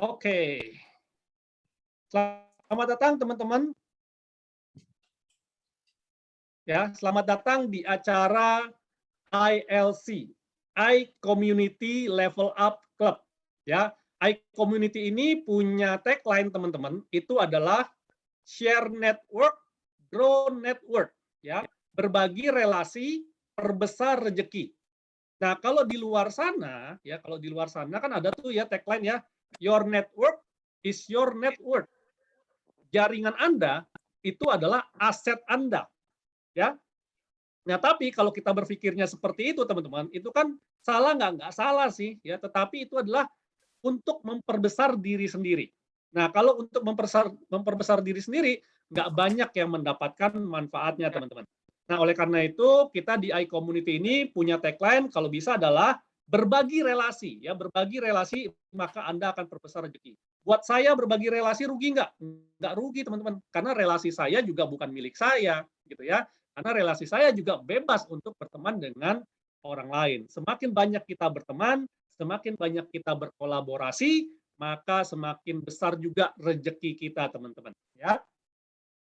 Oke, selamat datang teman-teman. Ya, selamat datang di acara ILC, I Community Level Up Club. Ya, I Community ini punya tagline teman-teman, itu adalah share network, grow network. Ya, berbagi relasi, perbesar rezeki. Nah, kalau di luar sana, ya kalau di luar sana kan ada tuh ya tagline ya, your network is your net worth. Jaringan Anda itu adalah aset Anda, ya. Nah, tapi kalau kita berpikirnya seperti itu, teman-teman, itu kan salah nggak? Nggak salah sih, ya. Tetapi itu adalah untuk memperbesar diri sendiri. Nah, kalau untuk memperbesar diri sendiri, nggak banyak yang mendapatkan manfaatnya, teman-teman. Nah, oleh karena itu, kita di iCommunity ini punya tagline, kalau bisa adalah berbagi relasi. Ya, berbagi relasi, maka Anda akan perbesar rezeki. Buat saya berbagi relasi rugi nggak? Nggak rugi, teman-teman. Karena relasi saya juga bukan milik saya, gitu ya. Karena relasi saya juga bebas untuk berteman dengan orang lain. Semakin banyak kita berteman, semakin banyak kita berkolaborasi, maka semakin besar juga rezeki kita, teman-teman. Ya.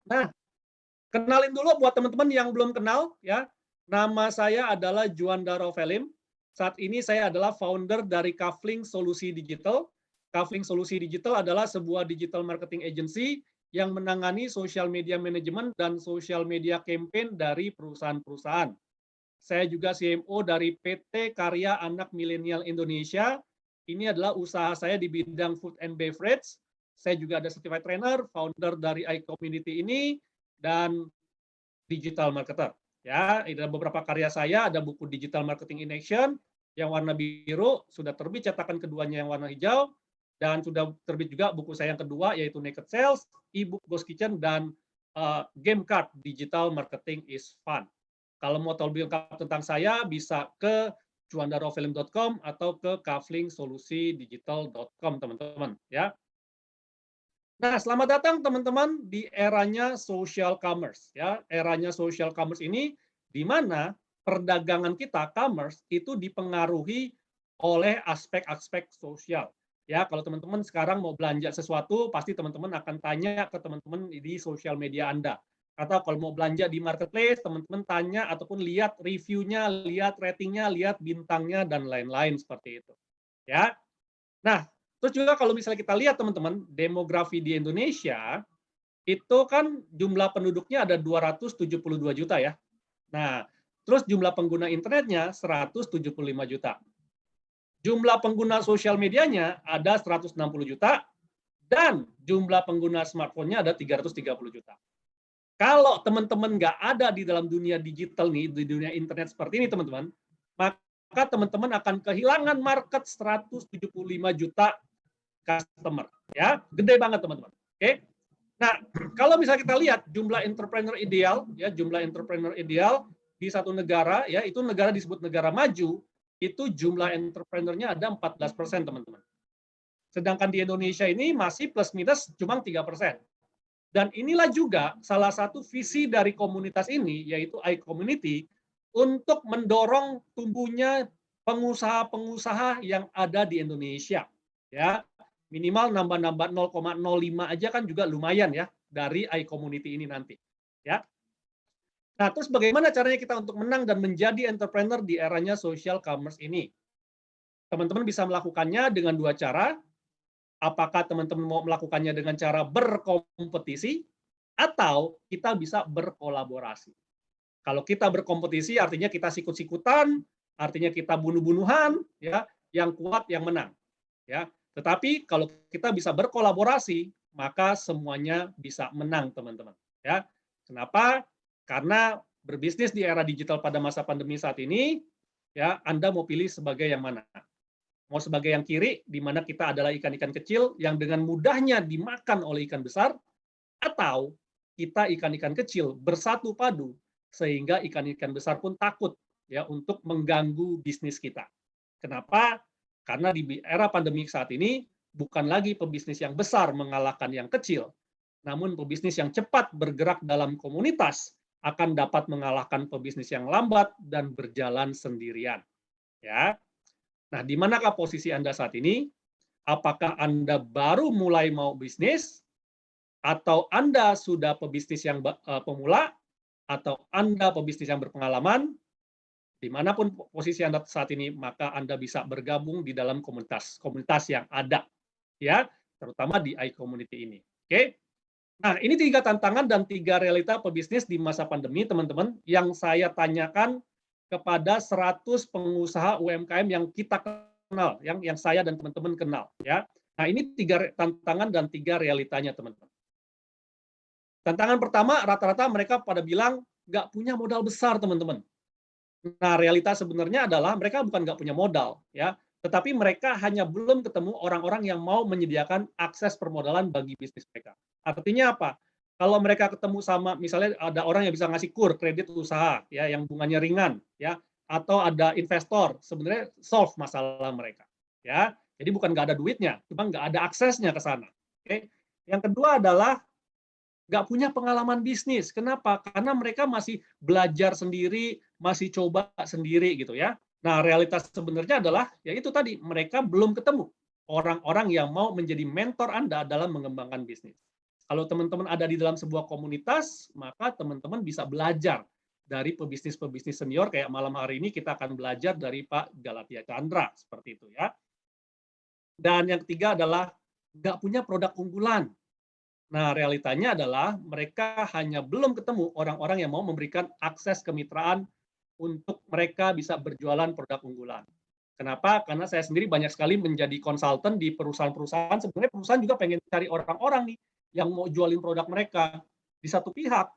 Nah, kenalin dulu buat teman-teman yang belum kenal, ya. Nama saya adalah Juanda Rovelim. Saat ini saya adalah founder dari Kafling Solusi Digital. Kafling Solusi Digital adalah sebuah digital marketing agency yang menangani social media management dan social media campaign dari perusahaan-perusahaan. Saya juga CMO dari PT Karya Anak Milenial Indonesia. Ini adalah usaha saya di bidang food and beverage. Saya juga ada certified trainer, founder dari iCommunity ini, dan digital marketer. Ya, ada beberapa karya saya, ada buku Digital Marketing in Action yang warna biru, sudah terbit cetakan keduanya yang warna hijau, dan sudah terbit juga buku saya yang kedua, yaitu Naked Sales, e-book Ghost Kitchen, dan game card Digital Marketing is Fun. Kalau mau tahu lebih lengkap tentang saya, bisa ke cuandarovelim.com atau ke kaflingsolusidigital.com, teman-teman. Ya. Nah, selamat datang teman-teman di eranya social commerce. Ya, eranya social commerce ini di mana perdagangan kita commerce itu dipengaruhi oleh aspek-aspek sosial. Ya, kalau teman-teman sekarang mau belanja sesuatu, pasti teman-teman akan tanya ke teman-teman di sosial media Anda. Atau kalau mau belanja di marketplace, teman-teman tanya ataupun lihat reviewnya, lihat ratingnya, lihat bintangnya, dan lain-lain seperti itu. Ya, nah, terus juga kalau misalnya kita lihat teman-teman, demografi di Indonesia, itu kan jumlah penduduknya ada 272 juta ya. Nah, terus jumlah pengguna internetnya 175 juta. Jumlah pengguna sosial medianya ada 160 juta, dan jumlah pengguna smartphone-nya ada 330 juta. Kalau teman-teman nggak ada di dalam dunia digital nih, di dunia internet seperti ini teman-teman, maka teman-teman akan kehilangan market 175 juta customer, ya, gede banget teman-teman. Oke, nah kalau misalnya kita lihat jumlah entrepreneur ideal, ya, jumlah entrepreneur ideal di satu negara, ya, itu negara disebut negara maju, itu jumlah entrepreneurnya ada 14%, teman-teman. Sedangkan di Indonesia ini masih plus minus cuma 3%. Dan inilah juga salah satu visi dari komunitas ini, yaitu iCommunity, untuk mendorong tumbuhnya pengusaha-pengusaha yang ada di Indonesia. Ya, minimal nambah-nambah 0,05 aja kan juga lumayan ya dari iCommunity ini nanti. Ya. Nah, terus bagaimana caranya kita untuk menang dan menjadi entrepreneur di eranya social commerce ini? Teman-teman bisa melakukannya dengan dua cara. Apakah teman-teman mau melakukannya dengan cara berkompetisi atau kita bisa berkolaborasi. Kalau kita berkompetisi artinya kita sikut-sikutan, artinya kita bunuh-bunuhan, ya, yang kuat yang menang, ya. Tetapi kalau kita bisa berkolaborasi, maka semuanya bisa menang, teman-teman, ya. Kenapa? Karena berbisnis di era digital pada masa pandemi saat ini, ya, Anda mau pilih sebagai yang mana? Mau sebagai yang kiri, di mana kita adalah ikan-ikan kecil yang dengan mudahnya dimakan oleh ikan besar, atau kita ikan-ikan kecil bersatu padu sehingga ikan-ikan besar pun takut ya untuk mengganggu bisnis kita. Kenapa? Karena di era pandemi saat ini bukan lagi pebisnis yang besar mengalahkan yang kecil, namun pebisnis yang cepat bergerak dalam komunitas akan dapat mengalahkan pebisnis yang lambat dan berjalan sendirian. Ya. Nah, di manakah posisi Anda saat ini? apakah Anda baru mulai mau bisnis, atau Anda sudah pebisnis yang pemula, atau Anda pebisnis yang berpengalaman, dimanapun posisi Anda saat ini, maka Anda bisa bergabung di dalam komunitas yang ada, ya, terutama di iCommunity ini. Oke? Nah, ini 3 tantangan dan 3 realita pebisnis di masa pandemi, teman-teman, yang saya tanyakan kepada 100 pengusaha UMKM yang kita kenal, yang saya dan teman-teman kenal, ya. Nah, ini 3 tantangan dan 3 realitanya, teman-teman. Tantangan pertama, rata-rata mereka pada bilang nggak punya modal besar, teman-teman. Nah, realitas sebenarnya adalah mereka bukan nggak punya modal, ya, tetapi mereka hanya belum ketemu orang-orang yang mau menyediakan akses permodalan bagi bisnis mereka. Artinya apa? Kalau mereka ketemu sama misalnya ada orang yang bisa ngasih kredit usaha, ya, yang bunganya ringan, ya, atau ada investor, sebenarnya solve masalah mereka, ya. Jadi bukan nggak ada duitnya, cuma nggak ada aksesnya ke sana. Oke. Yang kedua adalah nggak punya pengalaman bisnis. Kenapa? Karena mereka masih belajar sendiri, masih coba sendiri gitu ya. Nah, realitas sebenarnya adalah ya itu tadi, mereka belum ketemu orang-orang yang mau menjadi mentor Anda dalam mengembangkan bisnis. Kalau teman-teman ada di dalam sebuah komunitas, maka teman-teman bisa belajar dari pebisnis-pebisnis senior kayak malam hari ini kita akan belajar dari Pak Galatia Chandra seperti itu ya. Dan yang ketiga adalah nggak punya produk unggulan. Nah, realitanya adalah mereka hanya belum ketemu orang-orang yang mau memberikan akses kemitraan untuk mereka bisa berjualan produk unggulan. Kenapa? Karena saya sendiri banyak sekali menjadi konsultan di perusahaan-perusahaan. Sebenarnya perusahaan juga pengen cari orang-orang nih yang mau jualin produk mereka. Di satu pihak,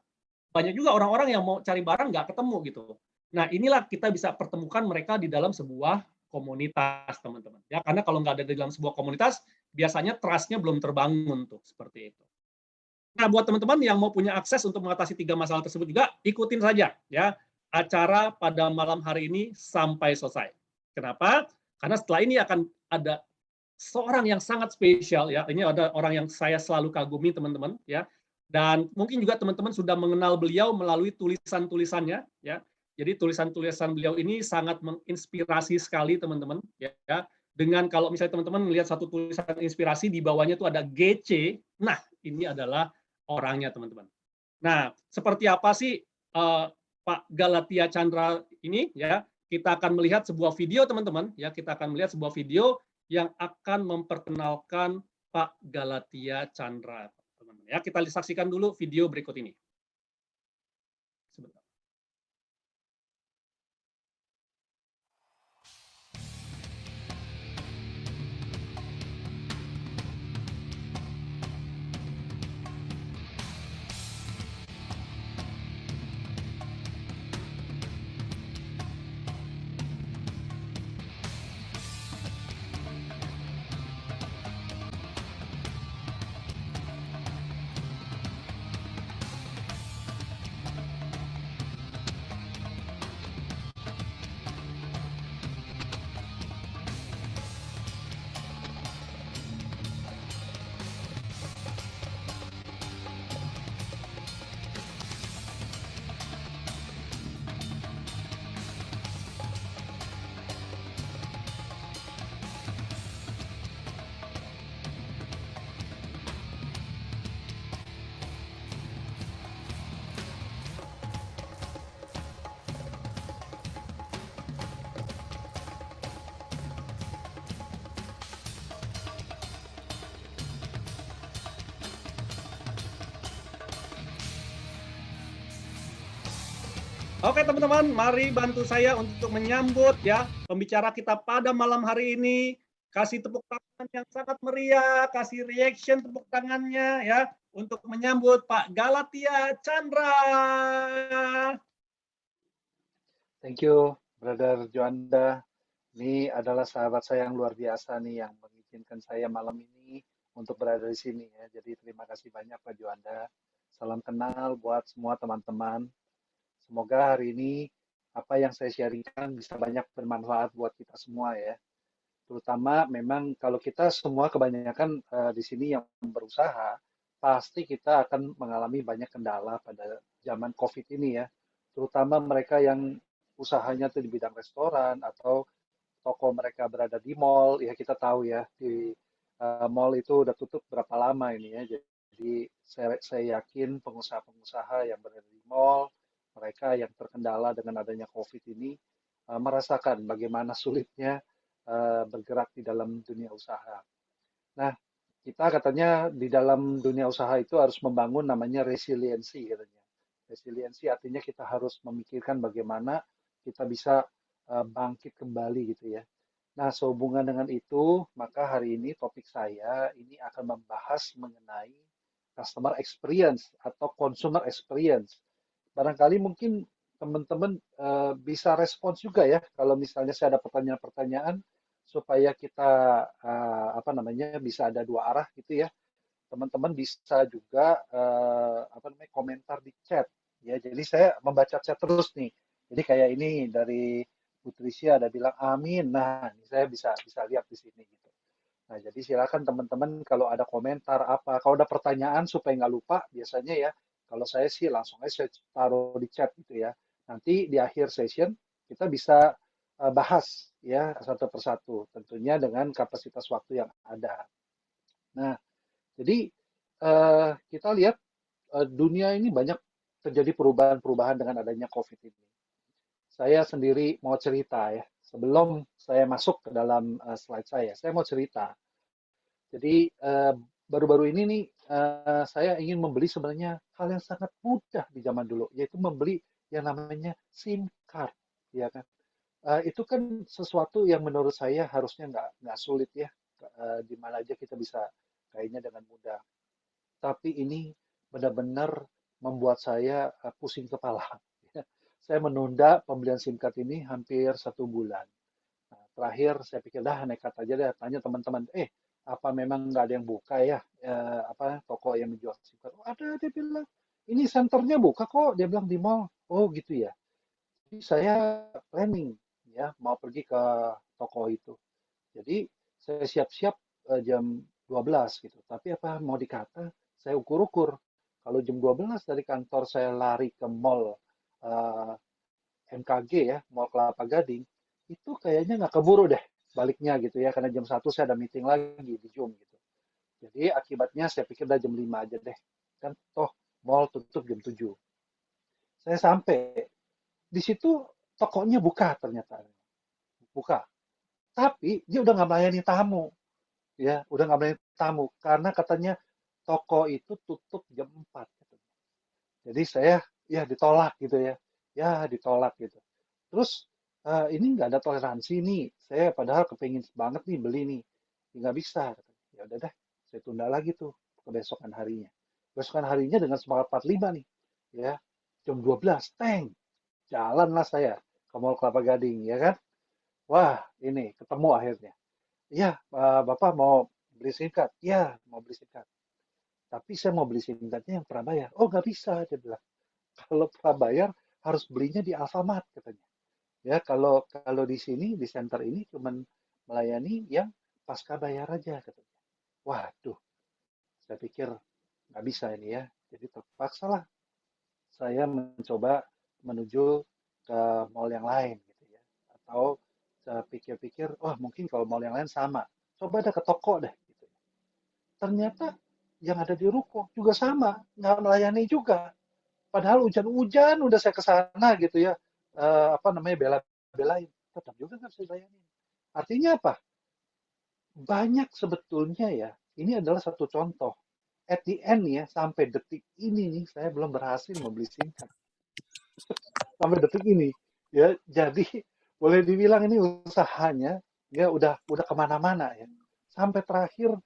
banyak juga orang-orang yang mau cari barang nggak ketemu gitu. Nah, inilah kita bisa pertemukan mereka di dalam sebuah komunitas, teman-teman. Ya, karena kalau nggak ada di dalam sebuah komunitas, biasanya trust-nya belum terbangun tuh, seperti itu. Nah, buat teman-teman yang mau punya akses untuk mengatasi 3 masalah tersebut juga, ikutin saja ya acara pada malam hari ini sampai selesai. Kenapa? Karena setelah ini akan ada seorang yang sangat spesial ya. Ini ada orang yang saya selalu kagumi, teman-teman ya. Dan mungkin juga teman-teman sudah mengenal beliau melalui tulisan-tulisannya ya. Jadi tulisan-tulisan beliau ini sangat menginspirasi sekali, teman-teman ya. Dengan kalau misalnya teman-teman melihat satu tulisan inspirasi di bawahnya itu ada GC. Nah, ini adalah orangnya, teman-teman. Nah, seperti apa sih Pak Galatia Chandra ini ya? Kita akan melihat sebuah video, teman-teman ya. Kita akan melihat sebuah video yang akan memperkenalkan Pak Galatia Chandra, teman-teman ya. Kita saksikan dulu video berikut ini. Sebentar. Oke teman-teman, mari bantu saya untuk menyambut ya pembicara kita pada malam hari ini. Kasih tepuk tangan yang sangat meriah, kasih reaction tepuk tangannya ya untuk menyambut Pak Galatia Chandra. Thank you, Brother Joanda. Ini adalah sahabat saya yang luar biasa nih yang mengizinkan saya malam ini untuk berada di sini ya. Jadi terima kasih banyak Pak Joanda. Salam kenal buat semua teman-teman. Semoga hari ini apa yang saya sharingkan bisa banyak bermanfaat buat kita semua ya. Terutama memang kalau kita semua kebanyakan di sini yang berusaha, pasti kita akan mengalami banyak kendala pada zaman COVID ini ya. Terutama mereka yang usahanya itu di bidang restoran atau toko mereka berada di mall, ya kita tahu ya di mall itu udah tutup berapa lama ini ya. Jadi saya yakin pengusaha-pengusaha yang berada di mall, mereka yang terkendala dengan adanya COVID ini merasakan bagaimana sulitnya bergerak di dalam dunia usaha. Nah, kita katanya di dalam dunia usaha itu harus membangun namanya resiliensi katanya. Resiliensi artinya kita harus memikirkan bagaimana kita bisa bangkit kembali gitu ya. Nah, sehubungan dengan itu, maka hari ini topik saya ini akan membahas mengenai customer experience atau consumer experience. Barangkali mungkin teman-teman bisa respons juga ya kalau misalnya saya ada pertanyaan-pertanyaan supaya kita apa namanya bisa ada dua arah gitu ya. Teman-teman bisa juga apa namanya komentar di chat ya. Jadi saya membaca chat terus nih. Jadi kayak ini dari Putrisya ada bilang amin. Nah, ini saya bisa bisa lihat di sini gitu. Nah, jadi silakan teman-teman kalau ada komentar apa, kalau ada pertanyaan supaya nggak lupa, biasanya ya, kalau saya sih langsung aja saya taruh di chat gitu ya. Nanti di akhir session kita bisa bahas ya satu persatu, tentunya dengan kapasitas waktu yang ada. Nah, jadi kita lihat dunia ini banyak terjadi perubahan-perubahan dengan adanya COVID ini. Saya sendiri mau cerita ya, sebelum saya masuk ke dalam slide saya mau cerita. Jadi baru-baru ini nih saya ingin membeli sebenarnya hal yang sangat mudah di zaman dulu, yaitu membeli yang namanya SIM card, ya kan? Itu kan sesuatu yang menurut saya harusnya nggak sulit ya, di mana aja kita bisa kayaknya dengan mudah. Tapi ini benar-benar membuat saya pusing kepala. Saya menunda pembelian SIM card ini hampir 1 bulan. Nah, terakhir saya pikir dah nekat aja deh tanya teman-teman, apa memang nggak ada yang buka ya, apa toko yang menjual SIM card? Oh, ada dia bilang, ini senternya buka kok, dia bilang di mall. Oh gitu ya. Jadi saya planning ya mau pergi ke toko itu. Jadi saya siap-siap jam 12 gitu. Tapi apa mau dikata, saya ukur-ukur. Kalau jam 12 dari kantor saya lari ke mall eh, MKG ya, Mall Kelapa Gading, itu kayaknya nggak keburu deh baliknya gitu ya, karena jam 1 saya ada meeting lagi di Zoom gitu. Jadi akibatnya saya pikir udah jam 5 aja deh. Kan toh mall tutup jam 7. Saya sampai di situ tokonya buka ternyata. Buka. Tapi dia udah nggak melayani tamu. Ya, udah nggak melayani tamu. Karena katanya toko itu tutup jam 4. Jadi saya ya ditolak gitu ya. Ya ditolak gitu. Terus ini nggak ada toleransi nih. Saya padahal kepingin banget nih beli nih. Ya, nggak bisa. Ya udah deh, saya tunda lagi tuh ke besokan harinya. Besokan harinya dengan semangat 45 nih. Ya, jam 12, teng. Jalanlah saya ke Mall Kelapa Gading, ya kan? Wah, ini ketemu akhirnya. Iya, Bapak mau beli SIM card? Iya, mau beli SIM card. Tapi saya mau beli SIM cardnya yang prabayar. Oh, nggak bisa, dia bilang. Kalau prabayar harus belinya di Alfamart, katanya. Ya, kalau kalau di sini di center ini cuman melayani yang pasca bayar aja katanya. Waduh, saya pikir nggak bisa ini ya. Jadi terpaksa lah saya mencoba menuju ke mall yang lain gitu ya. Atau saya pikir-pikir, wah mungkin kalau mall yang lain sama. Coba deh ke toko deh gitu. Ternyata yang ada di ruko juga sama, nggak melayani juga. Padahal hujan-hujan udah saya ke sana gitu ya. Apa namanya bela-belain, tetap juga nggak bisa dilayani. Artinya apa? Banyak sebetulnya ya. Ini adalah satu contoh. At the end ya, sampai detik ini nih, saya belum berhasil membeli SIM card. Sampai detik ini. Ya, jadi boleh dibilang ini usahanya ya udah kemana-mana ya. Sampai terakhir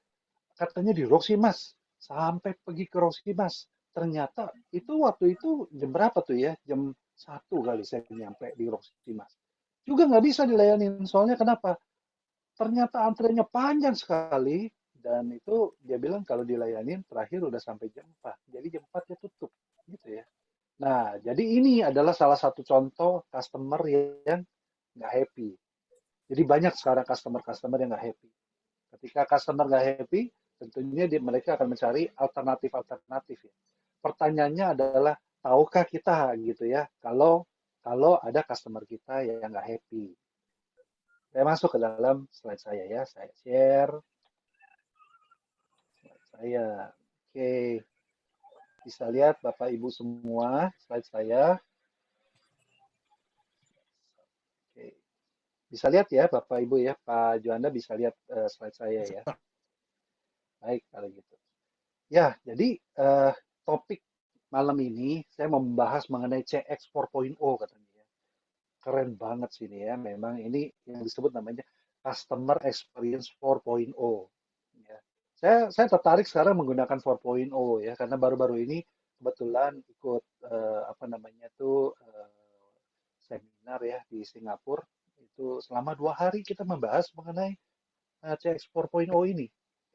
katanya di Roxy Mas. Sampai pergi ke Roxy Mas. Ternyata itu waktu itu jam berapa tuh ya? Jam 1 kali saya nyampe di Roxy Mas. Juga nggak bisa dilayanin. Soalnya kenapa? Ternyata antrenya panjang sekali dan itu dia bilang kalau dilayanin terakhir udah sampai jam 4. Jadi jam 4 dia tutup gitu ya. Nah, jadi ini adalah salah satu contoh customer yang nggak happy. Jadi banyak sekarang customer-customer yang nggak happy. Ketika customer nggak happy, tentunya mereka akan mencari alternatif-alternatif ya. Pertanyaannya adalah, tahukah kita gitu ya, kalau kalau ada customer kita yang nggak happy. Saya masuk ke dalam slide saya ya, saya share. saya. Oke, bisa lihat Bapak Ibu semua slide saya. Oke, bisa lihat ya Bapak Ibu ya, Pak Juanda bisa lihat slide saya ya. Baik kalau gitu. Ya, jadi topik malam ini saya mau membahas mengenai CX 4.0 katanya ya. Keren banget sih ini ya. Memang ini yang disebut namanya Customer Experience 4.0. Ya. Saya tertarik sekarang menggunakan 4.0 ya karena baru-baru ini kebetulan ikut apa namanya tuh seminar ya di Singapura itu selama 2 hari kita membahas mengenai CX 4.0 ini.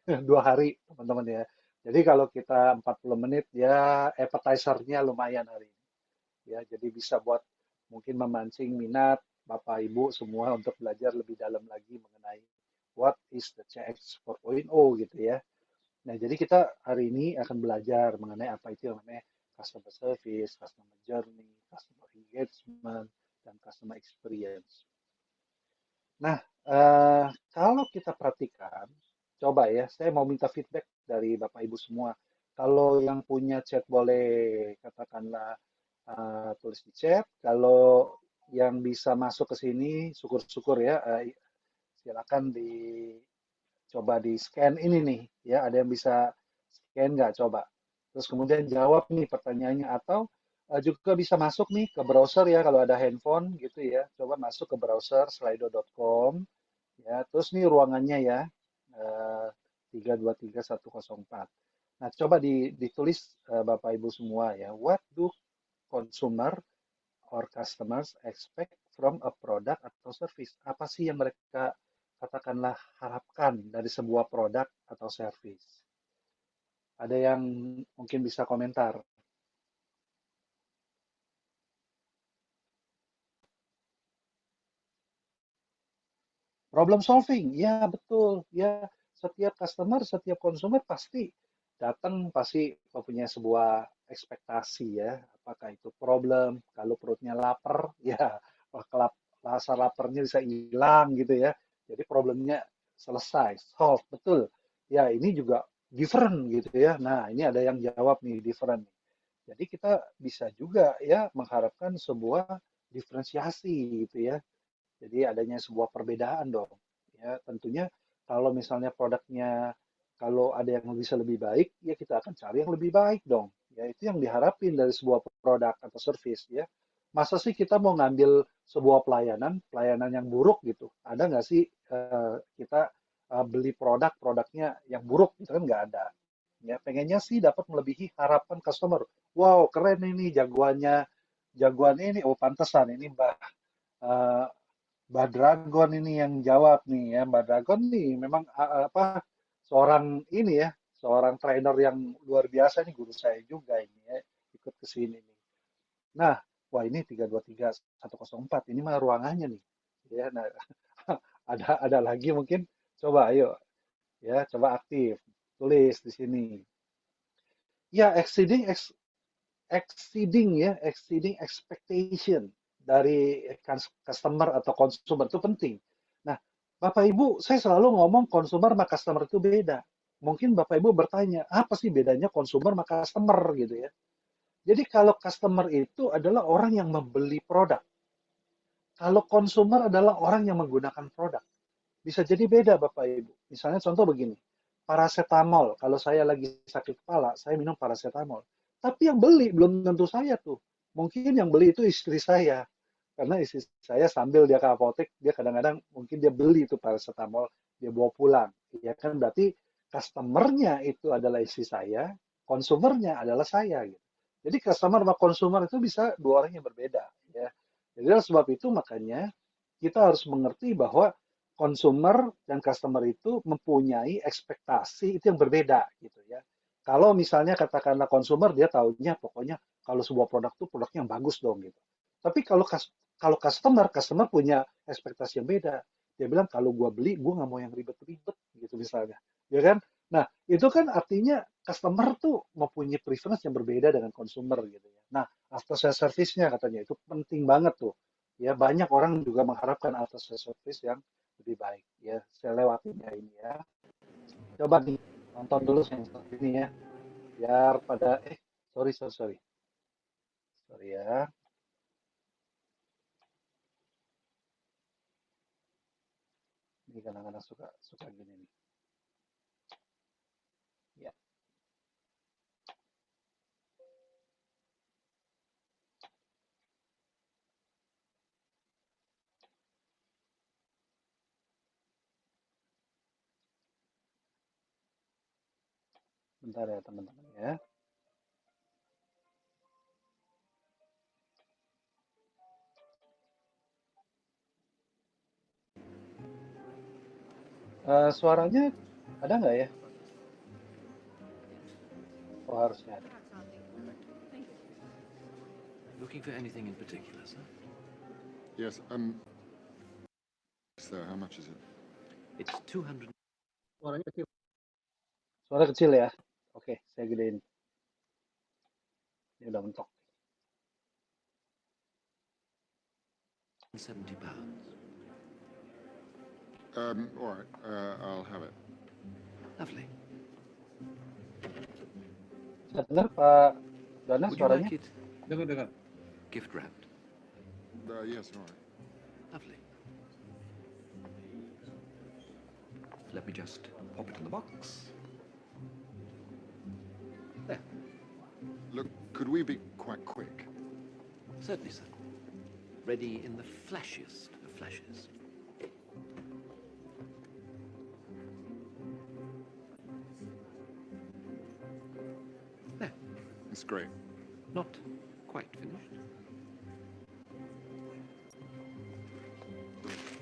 2 hari teman-teman ya. Jadi kalau kita 40 menit ya appetizer-nya lumayan hari ini. Ya, jadi bisa buat mungkin memancing minat Bapak Ibu semua untuk belajar lebih dalam lagi mengenai what is the CX 4.0 gitu ya. Nah, jadi kita hari ini akan belajar mengenai apa itu yang namanya customer service, customer journey, customer engagement, dan customer experience. Nah, kalau kita perhatikan, coba ya, saya mau minta feedback dari Bapak Ibu semua. Kalau yang punya chat boleh katakanlah tulis di chat. Kalau yang bisa masuk ke sini, syukur-syukur ya, silakan coba di scan ini nih, ya ada yang bisa scan nggak coba. Terus kemudian jawab nih pertanyaannya atau juga bisa masuk nih ke browser ya kalau ada handphone gitu ya. Coba masuk ke browser slido.com ya. Terus nih ruangannya ya 323.104. Nah, coba ditulis Bapak Ibu semua ya. What do consumer or customers expect from a product atau service? Apa sih yang mereka katakanlah harapkan dari sebuah produk atau service? Ada yang mungkin bisa komentar. Problem solving, ya betul. Ya, setiap customer, setiap konsumer pasti datang pasti mempunyai sebuah ekspektasi ya. Apakah itu problem, kalau perutnya lapar, ya rasa laparnya bisa hilang gitu ya. Jadi problemnya selesai, solve, betul. Ya, ini juga different gitu ya. Nah, ini ada yang jawab nih, different. Jadi kita bisa juga ya mengharapkan sebuah diferensiasi gitu ya. Jadi adanya sebuah perbedaan dong. Ya, tentunya kalau misalnya produknya kalau ada yang bisa lebih baik, ya kita akan cari yang lebih baik dong. Ya, itu yang diharapin dari sebuah produk atau service ya. Masa sih kita mau ngambil sebuah pelayanan yang buruk gitu? Ada nggak sih kita beli produknya yang buruk gitu kan nggak ada. Ya, pengennya sih dapat melebihi harapan customer. Wow, keren ini jagoan ini. Oh, pantesan ini eh, Mbak Dragon ini yang jawab nih ya. Mbak Dragon nih memang apa seorang ini ya, seorang trainer yang luar biasa nih guru saya juga ini ya, ikut ke sini nih. Nah, wah ini 323.104 ini mah ruangannya nih. Ya, nah ada lagi mungkin coba ayo ya, coba aktif. Tulis di sini. Ya, exceeding expectation dari customer atau consumer itu penting. Nah, Bapak Ibu, saya selalu ngomong consumer sama customer itu beda. Mungkin Bapak Ibu bertanya, apa sih bedanya consumer sama customer gitu ya? Jadi kalau customer itu adalah orang yang membeli produk. Kalau consumer adalah orang yang menggunakan produk. Bisa jadi beda Bapak Ibu. Misalnya contoh begini, paracetamol. Kalau saya lagi sakit kepala, saya minum paracetamol. Tapi yang beli belum tentu saya tuh. Mungkin yang beli itu istri saya. Karena istri saya sambil dia ke apotek, dia kadang-kadang mungkin dia beli itu paracetamol, dia bawa pulang. Ya kan berarti customernya itu adalah istri saya, konsumernya adalah saya gitu. Jadi customer sama konsumer itu bisa dua orang yang berbeda ya. Jadi oleh sebab itu makanya kita harus mengerti bahwa consumer dan customer itu mempunyai ekspektasi itu yang berbeda gitu ya. Kalau misalnya katakanlah consumer dia tahunya pokoknya kalau sebuah produk itu produknya yang bagus dong gitu. Tapi kalau customer punya ekspektasi yang beda. Dia bilang kalau gua beli gua nggak mau yang ribet-ribet gitu misalnya, ya kan? Nah itu kan artinya customer tuh mempunyai preference yang berbeda dengan consumer gitu ya. Nah after sales service-nya katanya itu penting banget tuh. Ya banyak orang juga mengharapkan after sales service yang lebih baik. Ya saya lewatin ya ini ya. Coba nih Tonton dulu yang satu ini ya, biar pada sorry sorry sorry sorry ya. Ini kadang-kadang suka suka gini nih. Ya, bentar ya teman-teman ya. Suaranya ada nggak ya? Oh harusnya ada. Looking for anything in particular, sir? Yes, so how much is it? It's 200. Suaranya kecil. Suara kecil ya. Oke, saya gedein. Ini udah mentok. 70 pounds. All right, I'll have it. Lovely. Bisa dengar Pak Dana Would you suaranya? like it Dengar. gift wrapped? Yes, all right. Lovely. Let me just pop it in the box. There. Look, could we be quite quick? Certainly, sir. Ready in the flashiest of flashes. There. It's great. Not quite finished.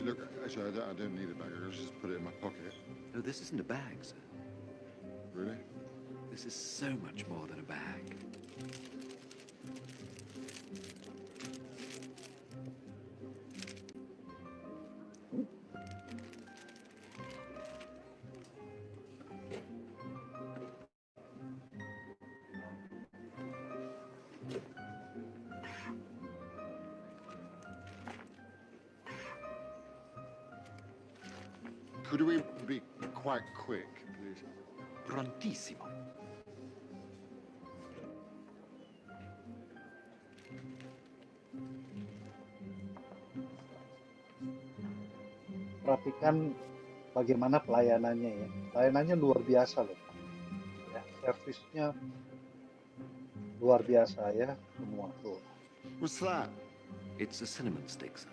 Look, actually, I don't need a bag. I'll just put it in my pocket. No, this isn't a bag, sir. Really? This is so much more than a bag. Could we be quite quick, please? Prontissimo. Perhatikan bagaimana pelayanannya ya. Pelayanannya luar biasa loh. Ya, servisnya luar biasa ya semua tuh. What's that? It's a cinnamon stick, sir.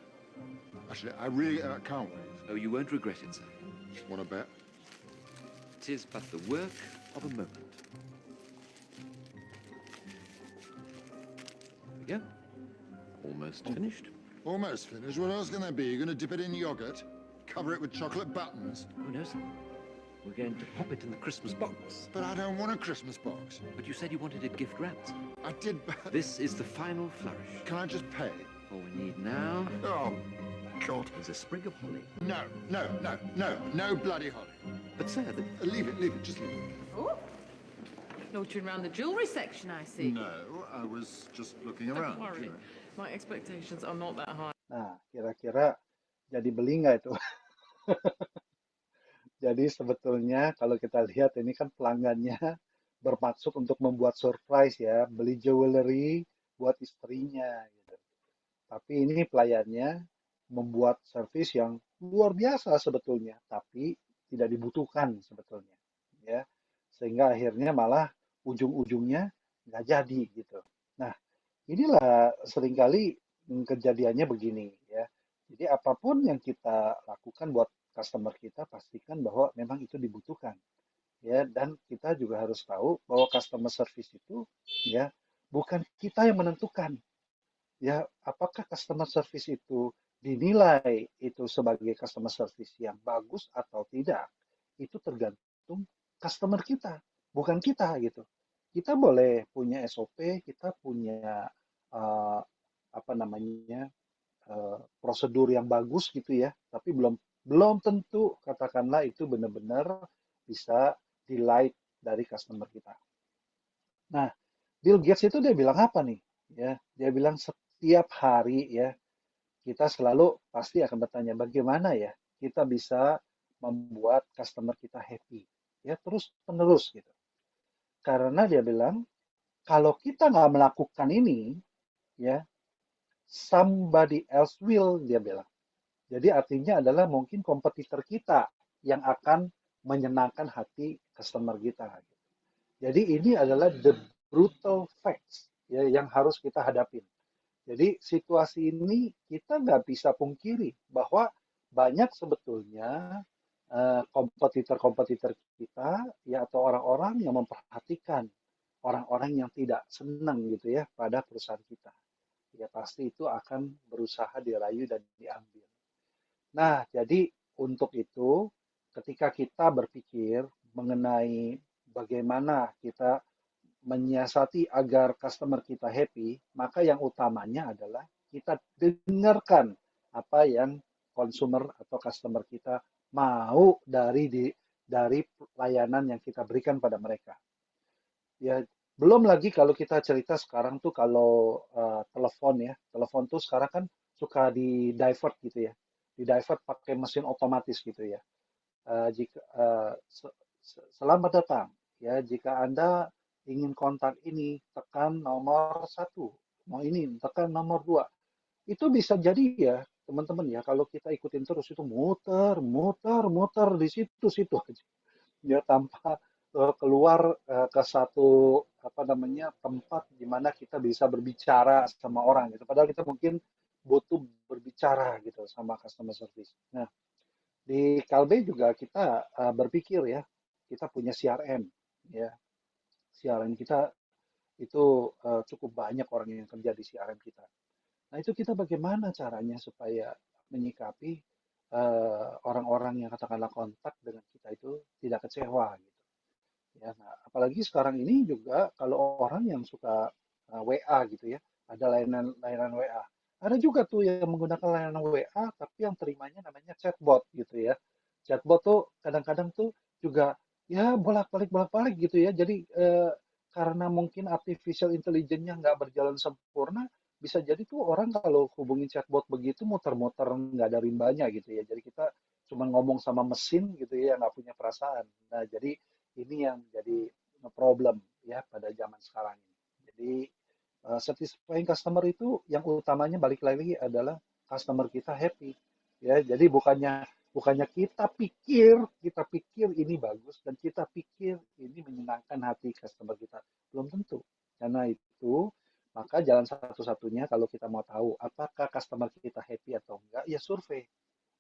Actually, I really can't wait. Oh, you won't regret it, sir. Want to bet? It is but the work of a moment. There we go. Almost finished. Almost finished. What else can there be? You're going to dip it in yogurt? Cover it with chocolate buttons? Oh, no, sir. We're going to pop it in the Christmas box. But I don't want a Christmas box. But you said you wanted it gift wrapped, sir. I did. This is the final flourish. Can I just pay? All we need now Oh, God. is a sprig of holly. No bloody holly. But, sir, Leave it, just leave it. Oh, loitering around the jewellery section, I see. No, I was just looking Don't around. worry, my expectations are not that high. Nah, kira-kira jadi beli nggak itu? Jadi sebetulnya kalau kita lihat ini kan pelanggannya bermaksud untuk membuat surprise ya, beli jewelry buat istrinya gitu. Tapi ini pelayannya membuat servis yang luar biasa sebetulnya, tapi tidak dibutuhkan sebetulnya, ya. Sehingga akhirnya malah ujung-ujungnya nggak jadi gitu. Nah, inilah seringkali kejadiannya begini ya. Jadi apapun yang kita lakukan buat customer kita, pastikan bahwa memang itu dibutuhkan ya, dan kita juga harus tahu bahwa customer service itu ya bukan kita yang menentukan ya apakah customer service itu dinilai itu sebagai customer service yang bagus atau tidak, itu tergantung customer kita, bukan kita gitu. Kita boleh punya SOP, kita punya uh, apa namanya prosedur yang bagus gitu ya, tapi belum tentu katakanlah itu benar-benar bisa delight dari customer kita. Nah, Bill Gates itu dia bilang apa nih? Ya, dia bilang setiap hari ya kita selalu pasti akan bertanya bagaimana ya kita bisa membuat customer kita happy. Ya, terus terus-menerus gitu. Karena dia bilang, kalau kita nggak melakukan ini, ya, somebody else will, dia bilang. Jadi artinya adalah mungkin kompetitor kita yang akan menyenangkan hati customer kita. Jadi ini adalah the brutal facts ya, yang harus kita hadapin. Jadi situasi ini kita nggak bisa pungkiri bahwa banyak sebetulnya kompetitor-kompetitor kita ya atau orang-orang yang memperhatikan orang-orang yang tidak senang gitu ya pada perusahaan kita. Ya pasti itu akan berusaha dirayu dan diambil. Nah, jadi untuk itu ketika kita berpikir mengenai bagaimana kita menyiasati agar customer kita happy, maka yang utamanya adalah kita dengarkan apa yang consumer atau customer kita mau dari layanan yang kita berikan pada mereka. Ya, belum lagi kalau kita cerita sekarang tuh kalau telepon ya, telepon tuh sekarang kan suka di divert gitu ya, di divert pakai mesin otomatis gitu ya. Jika selamat datang ya, jika Anda ingin kontak ini tekan nomor 1, mau ini tekan nomor 2. Itu bisa jadi ya teman-teman ya, kalau kita ikutin terus itu muter muter muter di situ-situ aja ya, tanpa keluar ke satu apa namanya tempat di mana kita bisa berbicara sama orang gitu. Padahal kita mungkin butuh berbicara gitu sama customer service. Nah, di Kalbe juga kita berpikir ya, kita punya CRM ya. CRM kita itu cukup banyak orang yang kerja di CRM kita. Nah, itu kita bagaimana caranya supaya menyikapi orang-orang yang katakanlah kontak dengan kita itu tidak kecewa gitu. Ya, nah, apalagi sekarang ini juga kalau orang yang suka WA gitu ya, ada layanan WA. Ada juga tuh yang menggunakan layanan WA, tapi yang terimanya namanya chatbot gitu ya. Chatbot tuh kadang-kadang tuh juga ya bolak-balik gitu ya. Jadi karena mungkin artificial intelligence-nya nggak berjalan sempurna, bisa jadi tuh orang kalau hubungin chatbot begitu muter-muter nggak ada rimbanya gitu ya. Jadi kita cuma ngomong sama mesin gitu ya, nggak punya perasaan. Nah, jadi ini yang jadi problem ya pada zaman sekarang ini. Jadi satisfying customer itu yang utamanya balik lagi adalah customer kita happy. Ya, jadi bukannya kita pikir ini bagus dan kita pikir ini menyenangkan hati customer kita. Belum tentu. Karena itu maka jalan satu-satunya kalau kita mau tahu apakah customer kita happy atau enggak, ya survei.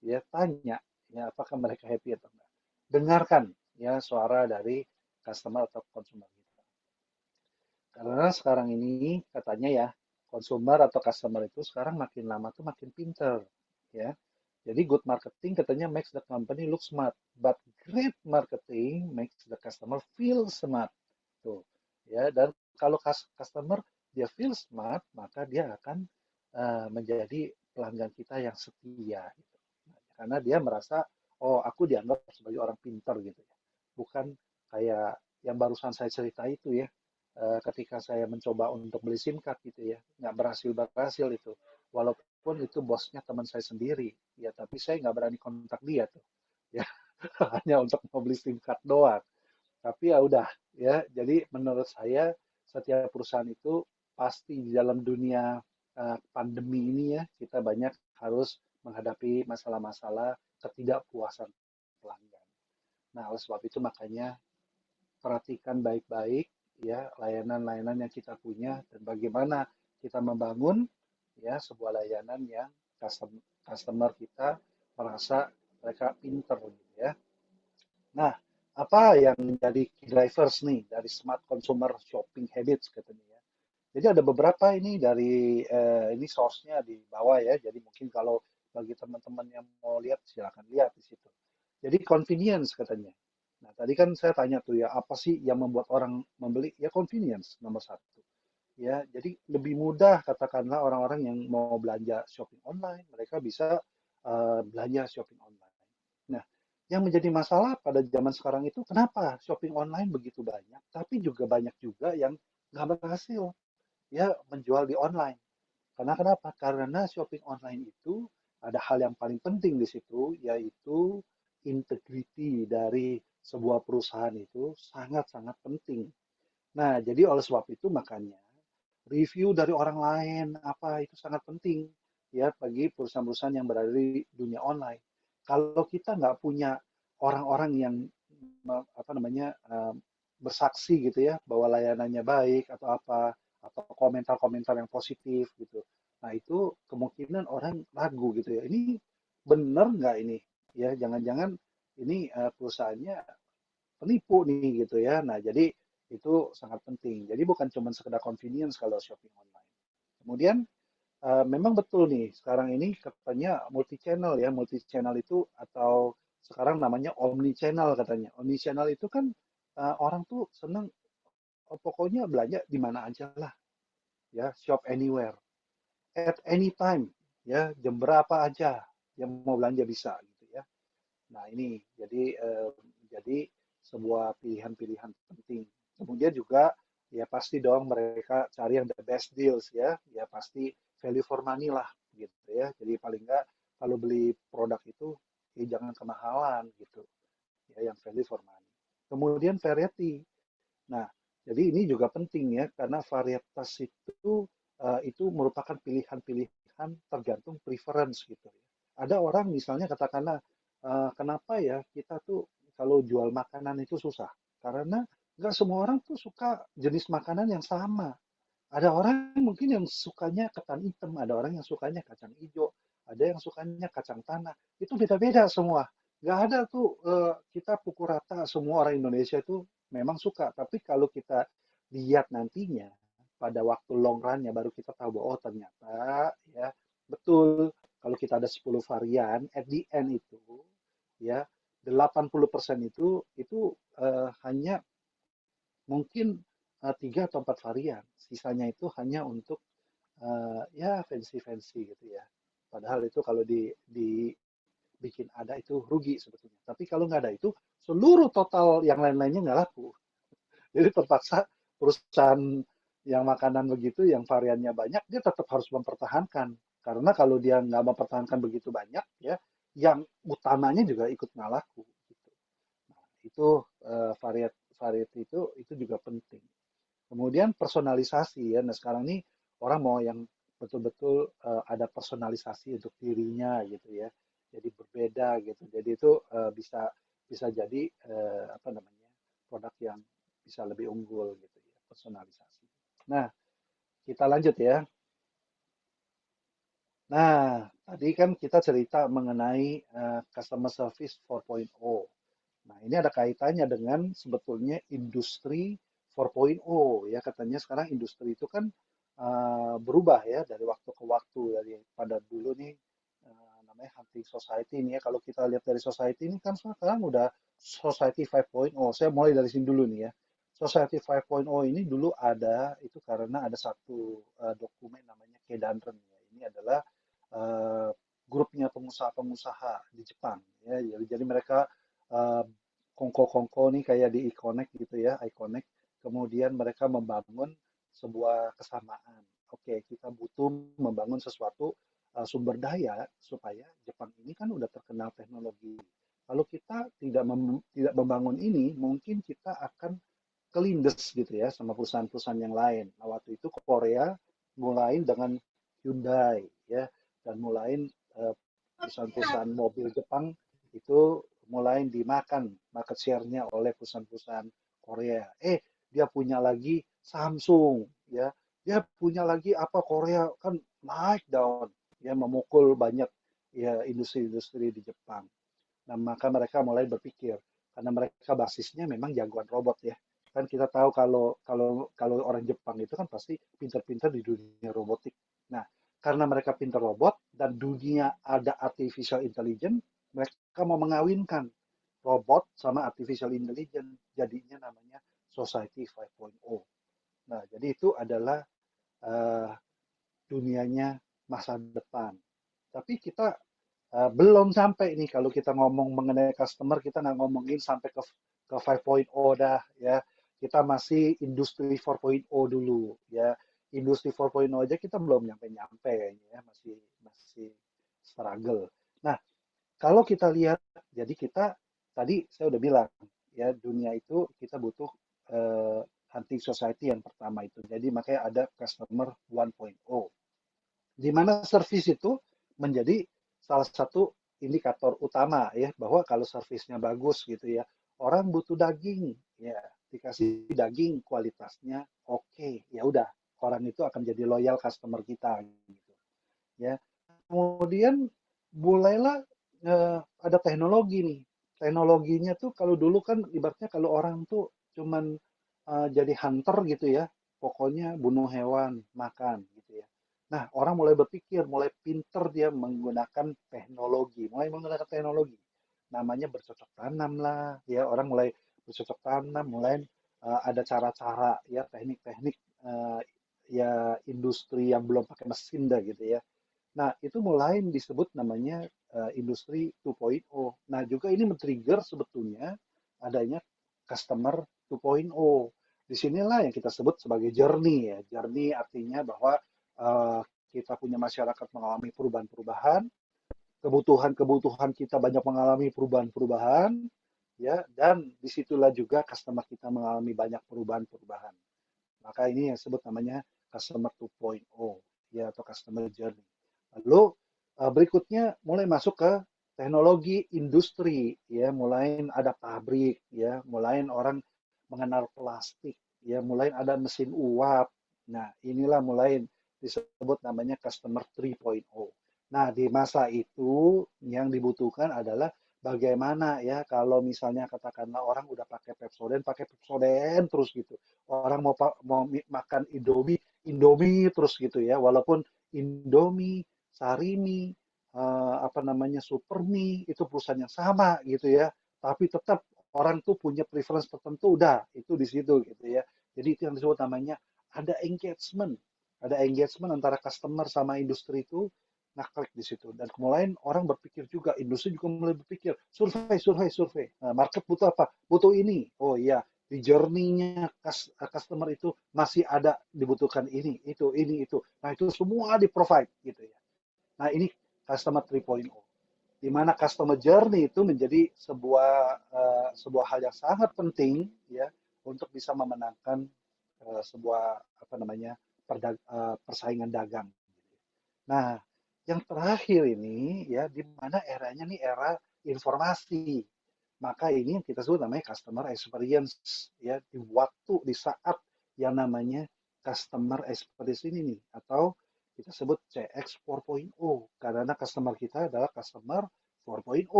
Ya tanya ya apakah mereka happy atau enggak. Dengarkan ya suara dari customer atau consumer kita. Karena sekarang ini katanya ya consumer atau customer itu sekarang makin lama tuh makin pinter ya. Jadi good marketing katanya makes the company look smart, but great marketing makes the customer feel smart. Tuh ya, dan kalau customer dia feel smart, maka dia akan menjadi pelanggan kita yang setia gitu. Karena dia merasa oh aku dianggap sebagai orang pintar gitu ya. Bukan kayak yang barusan saya cerita itu ya, ketika saya mencoba untuk beli SIM card gitu ya, nggak berhasil itu. Walaupun itu bosnya teman saya sendiri, ya tapi saya nggak berani kontak dia tuh, ya hanya untuk mau beli SIM card doang. Tapi ya udah, ya. Jadi menurut saya setiap perusahaan itu pasti di dalam dunia pandemi ini ya kita banyak harus menghadapi masalah-masalah ketidakpuasan pelanggan. Nah, oleh sebab itu makanya perhatikan baik-baik ya layanan-layanan yang kita punya dan bagaimana kita membangun ya sebuah layanan yang customer kita merasa mereka pinter gitu ya. Nah, apa yang menjadi key drivers nih dari smart consumer shopping habits katanya ya. Jadi ada beberapa ini dari ini source-nya di bawah ya. Jadi mungkin kalau bagi teman-teman yang mau lihat silakan lihat di situ. Jadi convenience katanya. Nah, tadi kan saya tanya tuh ya, apa sih yang membuat orang membeli? Ya convenience nomor satu. Ya, jadi lebih mudah katakanlah orang-orang yang mau belanja shopping online, mereka bisa belanja shopping online. Nah, yang menjadi masalah pada zaman sekarang itu kenapa shopping online begitu banyak, tapi juga banyak juga yang nggak berhasil ya menjual di online. Karena kenapa? Karena shopping online itu ada hal yang paling penting di situ, yaitu integriti dari sebuah perusahaan itu sangat-sangat penting. Nah, jadi oleh sebab itu makanya review dari orang lain apa itu sangat penting ya bagi perusahaan-perusahaan yang berada di dunia online. Kalau kita nggak punya orang-orang yang apa namanya bersaksi gitu ya bahwa layanannya baik atau apa atau komentar-komentar yang positif gitu. Nah itu kemungkinan orang ragu gitu ya. Ini benar nggak ini? Ya jangan-jangan ini perusahaannya penipu nih gitu ya. Nah jadi itu sangat penting. Jadi bukan cuma sekedar convenience kalau shopping online. Kemudian memang betul nih sekarang ini katanya multi channel ya, multi channel itu atau sekarang namanya omni channel katanya. Omni channel itu kan orang tuh seneng pokoknya belanja di mana aja lah ya, shop anywhere, at any time ya, jam berapa aja yang mau belanja bisa gitu ya. Nah ini jadi sebuah pilihan-pilihan penting. Kemudian juga ya pasti dong mereka cari yang the best deals ya, ya pasti value for money lah gitu ya. Jadi paling nggak kalau beli produk itu ya jangan kemahalan gitu ya, yang value for money. Kemudian variety. Nah, jadi ini juga penting ya karena varietas itu merupakan pilihan-pilihan tergantung preference gitu ya. Ada orang misalnya katakanlah kenapa ya kita tuh kalau jual makanan itu susah karena nggak semua orang tuh suka jenis makanan yang sama. Ada orang mungkin yang sukanya ketan hitam, ada orang yang sukanya kacang hijau, ada yang sukanya kacang tanah. Itu beda-beda semua. Nggak ada tuh kita pukul rata semua orang Indonesia itu memang suka. Tapi kalau kita lihat nantinya pada waktu long run-nya baru kita tahu bahwa oh ternyata ya betul kalau kita ada 10 varian at the end itu ya 80% itu hanya mungkin 3 atau 4 varian. Sisanya itu hanya untuk ya fancy-fancy gitu ya. Padahal itu kalau dibikin ada itu rugi sebetulnya. Tapi kalau nggak ada itu, seluruh total yang lain-lainnya nggak laku. Jadi terpaksa perusahaan yang makanan begitu, yang variannya banyak, dia tetap harus mempertahankan. Karena kalau dia nggak mempertahankan begitu banyak, ya, yang utamanya juga ikut nggak laku. Gitu. Nah, itu variety itu juga penting. Kemudian personalisasi ya. Nah sekarang ini orang mau yang betul-betul ada personalisasi untuk dirinya gitu ya. Jadi berbeda gitu. Jadi itu bisa bisa jadi apa namanya produk yang bisa lebih unggul gitu ya personalisasi. Nah kita lanjut ya. Nah tadi kan kita cerita mengenai customer service 4.0. Nah, ini ada kaitannya dengan sebetulnya industri 4.0 ya katanya sekarang industri itu kan berubah ya dari waktu ke waktu dari pada dulu nih namanya hunting society ini ya kalau kita lihat dari society ini kan sekarang udah society 5.0. Saya mulai dari sini dulu nih ya. Society 5.0 ini dulu ada itu karena ada satu dokumen namanya Kedanren ya. Ini adalah eh, grupnya pengusaha-pengusaha di Jepang ya. Jadi mereka eh, kongko-kongko nih kayak di Iconic gitu ya, Iconic. Kemudian mereka membangun sebuah kesamaan. Oke, kita butuh membangun sesuatu sumber daya supaya Jepang ini kan udah terkenal teknologi. Kalau kita tidak membangun ini, mungkin kita akan kelindes gitu ya sama perusahaan-perusahaan yang lain. Nah, waktu itu Korea mulai dengan Hyundai ya dan mulai perusahaan-perusahaan mobil Jepang itu mulai dimakan market share-nya oleh perusahaan-perusahaan Korea. Dia punya lagi Samsung ya. Dia punya lagi apa Korea kan naik daun ya memukul banyak ya industri-industri di Jepang. Nah, maka mereka mulai berpikir karena mereka basisnya memang jagoan robot ya. Kan kita tahu kalau orang Jepang itu kan pasti pintar-pintar di dunia robotik. Nah, karena mereka pintar robot dan dunia ada artificial intelligence, mereka mau mengawinkan robot sama artificial intelligence. Jadinya namanya Society 5.0. Nah, jadi itu adalah uh, dunianya masa depan. Tapi kita belum sampai nih kalau kita ngomong mengenai customer kita nggak ngomongin sampai ke 5.0 dah ya. Kita masih industri 4.0 dulu ya. Industri 4.0 aja kita belum nyampe-nyampe kayaknya ya, masih struggle. Nah, kalau kita lihat jadi kita tadi saya udah bilang ya dunia itu kita butuh hunting society yang pertama itu. Jadi makanya ada customer 1.0. Di mana service itu menjadi salah satu indikator utama ya bahwa kalau servisnya bagus gitu ya, orang butuh daging ya, dikasih daging kualitasnya oke, ya udah orang itu akan jadi loyal customer kita gitu ya. Kemudian mulailah ada teknologi nih. Teknologinya tuh kalau dulu kan ibaratnya kalau orang tuh cuman jadi hunter gitu ya, pokoknya bunuh hewan, makan gitu ya. Nah, orang mulai berpikir, mulai pinter dia menggunakan teknologi, mulai menggunakan teknologi. Namanya bercocok tanam lah, ya orang mulai bercocok tanam, mulai ada cara-cara ya teknik-teknik ya industri yang belum pakai mesin dah gitu ya. Nah, itu mulai disebut namanya industri 2.0. Nah, juga ini men-trigger sebetulnya adanya customer 2.0. Disinilah yang kita sebut sebagai journey ya. Journey artinya bahwa eh, kita punya masyarakat mengalami perubahan-perubahan, kebutuhan-kebutuhan kita banyak mengalami perubahan-perubahan, ya, dan disitulah juga customer kita mengalami banyak perubahan-perubahan. Maka ini yang disebut namanya customer 2.0 ya atau customer journey. Lalu berikutnya mulai masuk ke teknologi industri ya, mulai ada pabrik ya, mulai orang mengenal plastik ya, mulai ada mesin uap. Nah, inilah mulai disebut namanya customer 3.0. Nah, di masa itu yang dibutuhkan adalah bagaimana ya kalau misalnya katakanlah orang udah pakai Pepsodent terus gitu. Orang mau makan Indomie, Indomie terus gitu ya. Walaupun Indomie, Sarimi, apa namanya Supermi itu perusahaan yang sama gitu ya. Tapi tetap orang tuh punya preference tertentu udah itu di situ gitu ya. Jadi itu yang disebut namanya ada engagement. Ada engagement antara customer sama industri itu ngeklik di situ dan kemudian orang berpikir juga industri juga mulai berpikir survei. Nah, market butuh apa, butuh ini, oh iya di journey-nya customer itu masih ada dibutuhkan ini itu nah itu semua di provide gitu ya. Nah ini customer 3.0 di mana customer journey itu menjadi sebuah hal yang sangat penting ya untuk bisa memenangkan sebuah apa namanya persaingan dagang. Nah, yang terakhir ini ya di mana eranya nih era informasi. Maka ini yang kita sebut namanya customer experience ya di waktu di saat yang namanya customer experience ini nih atau kita sebut CX 4.0 karena customer kita adalah customer 4.0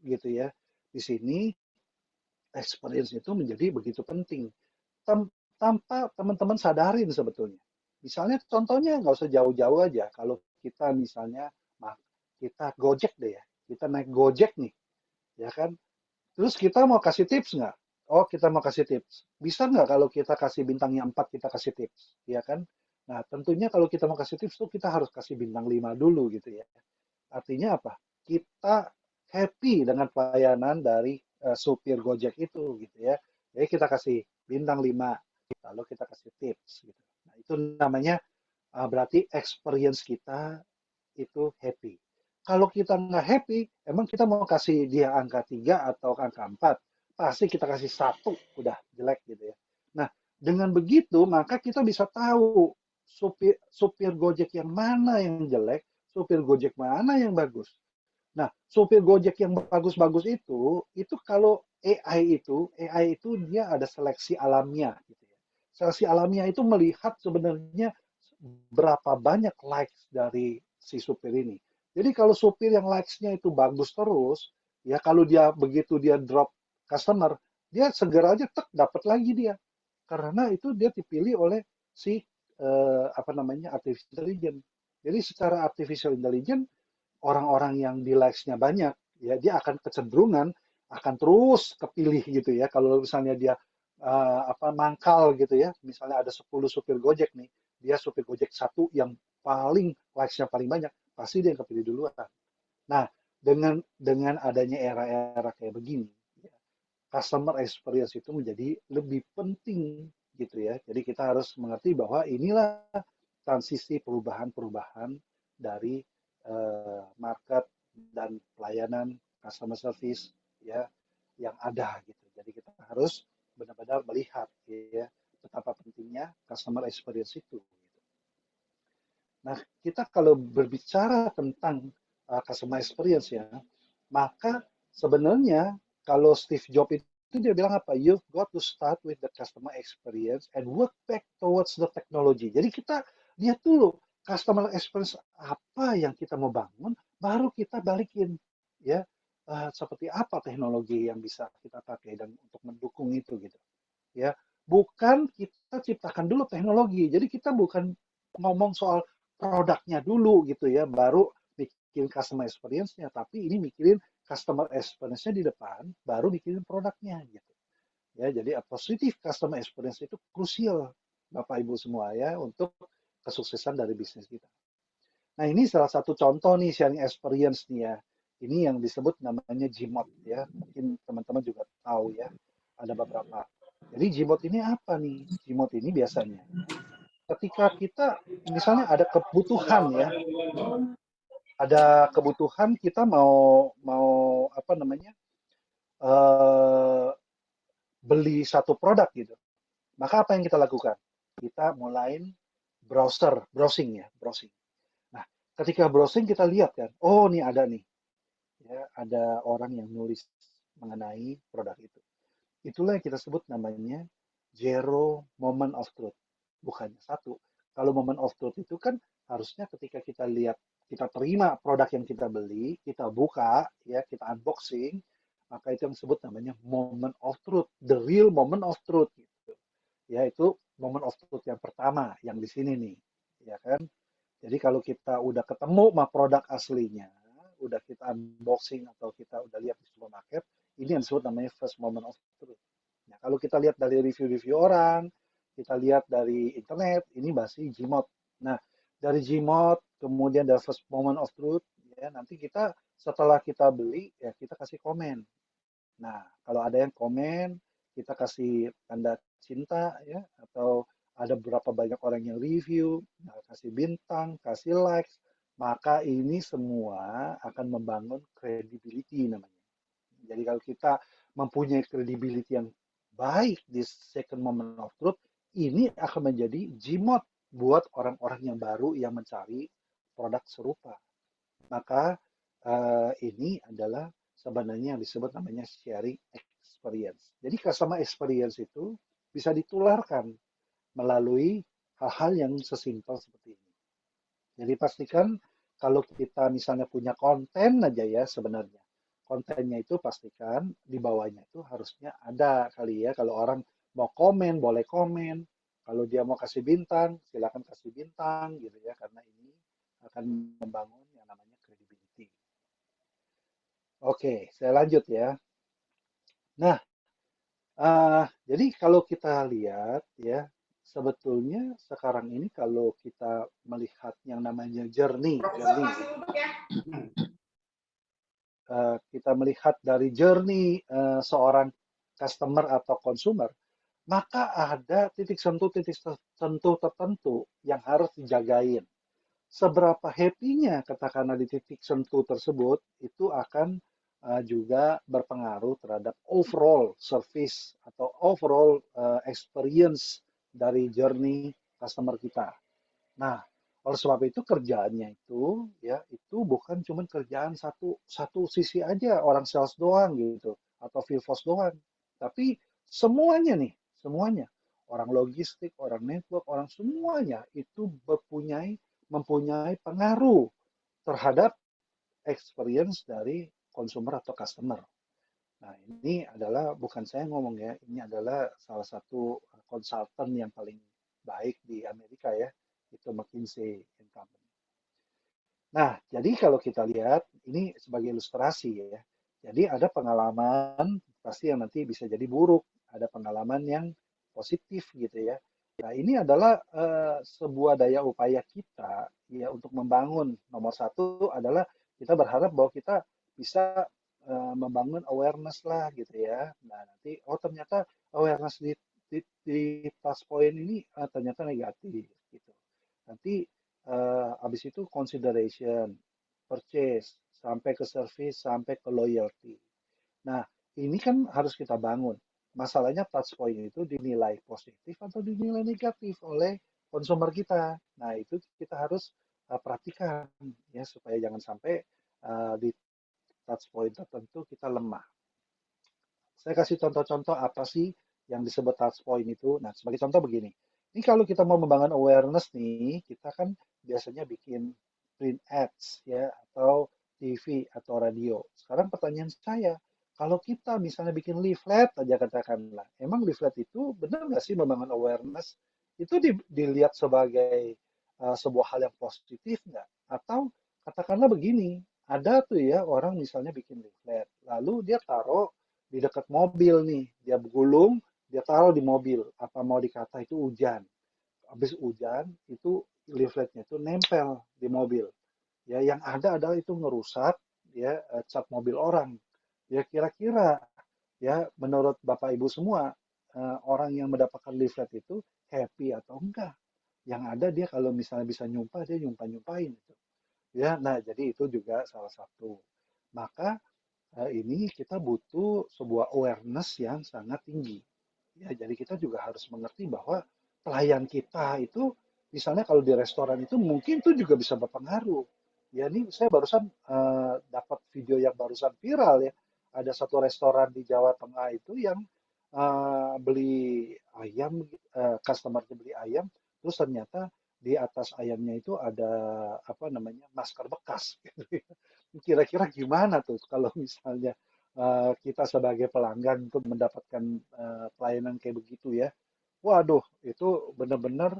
gitu ya. Di sini experience itu menjadi begitu penting tanpa teman-teman sadarin sebetulnya. Misalnya contohnya nggak usah jauh-jauh aja. Kalau kita misalnya kita Gojek deh ya, kita naik Gojek nih, ya kan? Terus kita mau kasih tips nggak? Oh kita mau kasih tips. Bisa nggak kalau kita kasih bintangnya 4 kita kasih tips, ya kan? Nah tentunya kalau kita mau kasih tips tuh kita harus kasih bintang 5 dulu gitu ya. Artinya apa? Kita happy dengan pelayanan dari supir Gojek itu gitu ya. Jadi kita kasih bintang 5, lalu kita kasih tips gitu. Nah, itu namanya berarti experience kita itu happy. Kalau kita nggak happy, emang kita mau kasih dia angka 3 atau angka 4, pasti kita kasih 1, udah jelek gitu ya. Nah, dengan begitu maka kita bisa tahu supir, supir Gojek yang mana yang jelek, supir Gojek mana yang bagus. Nah, supir Gojek yang bagus-bagus itu kalau AI itu dia ada seleksi alamiah gitu ya. Seleksi alamiah itu melihat sebenarnya berapa banyak likes dari si supir ini. Jadi kalau supir yang likes-nya itu bagus terus, ya kalau dia begitu dia drop customer, dia segera aja tek dapat lagi dia. Karena itu dia dipilih oleh si apa namanya artificial intelligence. Jadi secara artificial intelligence orang-orang yang di likes-nya banyak, ya dia akan kecenderungan akan terus kepilih gitu ya. Kalau misalnya dia apa mangkal gitu ya, misalnya ada 10 supir Gojek nih, dia supir Gojek satu yang paling likes-nya paling banyak, pasti dia yang kepilih duluan. Nah, dengan adanya era-era kayak begini, ya, customer experience itu menjadi lebih penting gitu ya. Jadi kita harus mengerti bahwa inilah transisi perubahan-perubahan dari market dan pelayanan customer service ya yang ada gitu. Jadi kita harus benar-benar melihat ya betapa pentingnya customer experience itu. Nah, kita kalau berbicara tentang customer experience ya, maka sebenarnya kalau Steve Jobs itu dia bilang apa? You've got to start with the customer experience and work back towards the technology. Jadi kita lihat dulu customer experience apa yang kita mau bangun, baru kita balikin ya seperti apa teknologi yang bisa kita pakai dan untuk mendukung itu gitu. Ya, bukan kita ciptakan dulu teknologi. Jadi kita bukan ngomong soal produknya dulu gitu ya, baru bikin customer experience-nya, tapi ini mikirin customer experience-nya di depan, baru mikirin produknya gitu. Ya, jadi a positive customer experience itu krusial Bapak Ibu semua ya untuk kesuksesan dari bisnis kita. Nah, ini salah satu contoh nih sharing experience nih ya. Ini yang disebut namanya Gmod ya. Mungkin teman-teman juga tahu ya. Ada beberapa. Jadi Gmod ini apa nih? Gmod ini biasanya ketika kita misalnya ada kebutuhan ya, ada kebutuhan kita mau mau apa namanya eh, beli satu produk gitu. Maka apa yang kita lakukan? Kita mulai browsing ya, browsing. Nah, ketika browsing kita lihat kan, oh nih ada nih, ya ada orang yang nulis mengenai produk itu. Itulah yang kita sebut namanya zero moment of truth. Bukannya satu. Kalau moment of truth itu kan harusnya ketika kita lihat, kita terima produk yang kita beli, kita buka, ya kita unboxing, maka itu yang disebut namanya moment of truth, the real moment of truth. Gitu. Ya itu moment of truth yang pertama, yang di sini nih, ya kan. Jadi kalau kita udah ketemu sama produk aslinya, udah kita unboxing atau kita udah lihat di supermarket, ini yang disebut namanya first moment of truth. Nah, kalau kita lihat dari review-review orang, kita lihat dari internet, ini masih Gmod. Nah, dari Gmod, kemudian dari first moment of truth, ya nanti kita setelah kita beli, ya kita kasih komen. Nah, kalau ada yang komen, kita kasih tanda cinta ya, atau ada berapa banyak orang yang review, nah, kasih bintang, kasih likes, maka ini semua akan membangun credibility namanya. Jadi kalau kita mempunyai credibility yang baik di second moment of truth, ini akan menjadi Gmod buat orang-orang yang baru yang mencari produk serupa. Maka ini adalah sebenarnya yang disebut namanya sharing experience. Jadi customer experience itu bisa ditularkan melalui hal-hal yang sesimpel seperti ini. Jadi pastikan kalau kita misalnya punya konten aja ya sebenarnya. Kontennya itu pastikan di bawahnya itu harusnya ada kali ya. Kalau orang mau komen, boleh komen. Kalau dia mau kasih bintang, silakan kasih bintang gitu ya. Karena ini akan membangun yang namanya credibility. Oke, saya lanjut ya. Nah, jadi kalau kita lihat ya, sebetulnya sekarang ini kalau kita melihat yang namanya journey kita melihat dari journey seorang customer atau consumer, maka ada titik sentuh tertentu yang harus dijagain. Seberapa happy-nya katakanlah di titik sentuh tersebut itu akan juga berpengaruh terhadap overall service atau overall experience dari journey customer kita. Nah, oleh sebab itu kerjaannya itu ya itu bukan cuma kerjaan satu sisi aja orang sales doang gitu atau field force doang, tapi semuanya nih, semuanya orang logistik, orang network, orang semuanya itu mempunyai pengaruh terhadap experience dari consumer atau customer. Nah, ini adalah bukan saya ngomong ya, ini adalah salah satu konsultan yang paling baik di Amerika ya, itu McKinsey & Company. Nah, jadi kalau kita lihat ini sebagai ilustrasi ya. Jadi ada pengalaman pasti yang nanti bisa jadi buruk, ada pengalaman yang positif gitu ya. Nah, ini adalah sebuah daya upaya kita ya untuk membangun. Nomor satu adalah kita berharap bahwa kita bisa membangun awareness lah gitu ya. Nah, nanti oh ternyata awareness di touch point ini ternyata negatif gitu. Nanti habis itu consideration, purchase, sampai ke service, sampai ke loyalty. Nah, ini kan harus kita bangun. Masalahnya touch point itu dinilai positif atau dinilai negatif oleh konsumer kita. Nah, itu kita harus perhatikan ya supaya jangan sampai di touch point tertentu kita lemah. Saya kasih contoh-contoh apa sih yang disebut touch point itu. Nah, sebagai contoh begini. Ini kalau kita mau membangun awareness nih, kita kan biasanya bikin print ads ya atau TV atau radio. Sekarang pertanyaan saya, kalau kita misalnya bikin leaflet aja katakanlah, emang leaflet itu benar nggak sih membangun awareness? Itu dilihat sebagai sebuah hal yang positif nggak? Atau katakanlah begini, ada tuh ya orang misalnya bikin leaflet, lalu dia taruh di dekat mobil nih, dia gulung, dia taruh di mobil. Apa mau dikata itu hujan. Habis hujan, itu leafletnya itu nempel di mobil. Ya, yang ada adalah itu ngerusak ya cat mobil orang. Ya kira-kira ya menurut Bapak Ibu semua orang yang mendapatkan leaflet itu happy atau enggak? Yang ada dia kalau misalnya bisa nyumpah dia nyumpah-nyumpahin itu. Ya, nah jadi itu juga salah satu. Maka ini kita butuh sebuah awareness yang sangat tinggi. Ya, jadi kita juga harus mengerti bahwa pelayan kita itu, misalnya kalau di restoran itu mungkin itu juga bisa berpengaruh. Ya, ini saya barusan dapat video yang barusan viral ya. Ada satu restoran di Jawa Tengah itu yang beli ayam, customer beli ayam, terus ternyata di atas ayamnya itu ada apa namanya masker bekas. Gitu ya. Kira-kira gimana tuh kalau misalnya kita sebagai pelanggan untuk mendapatkan pelayanan kayak begitu ya? Waduh, itu benar-benar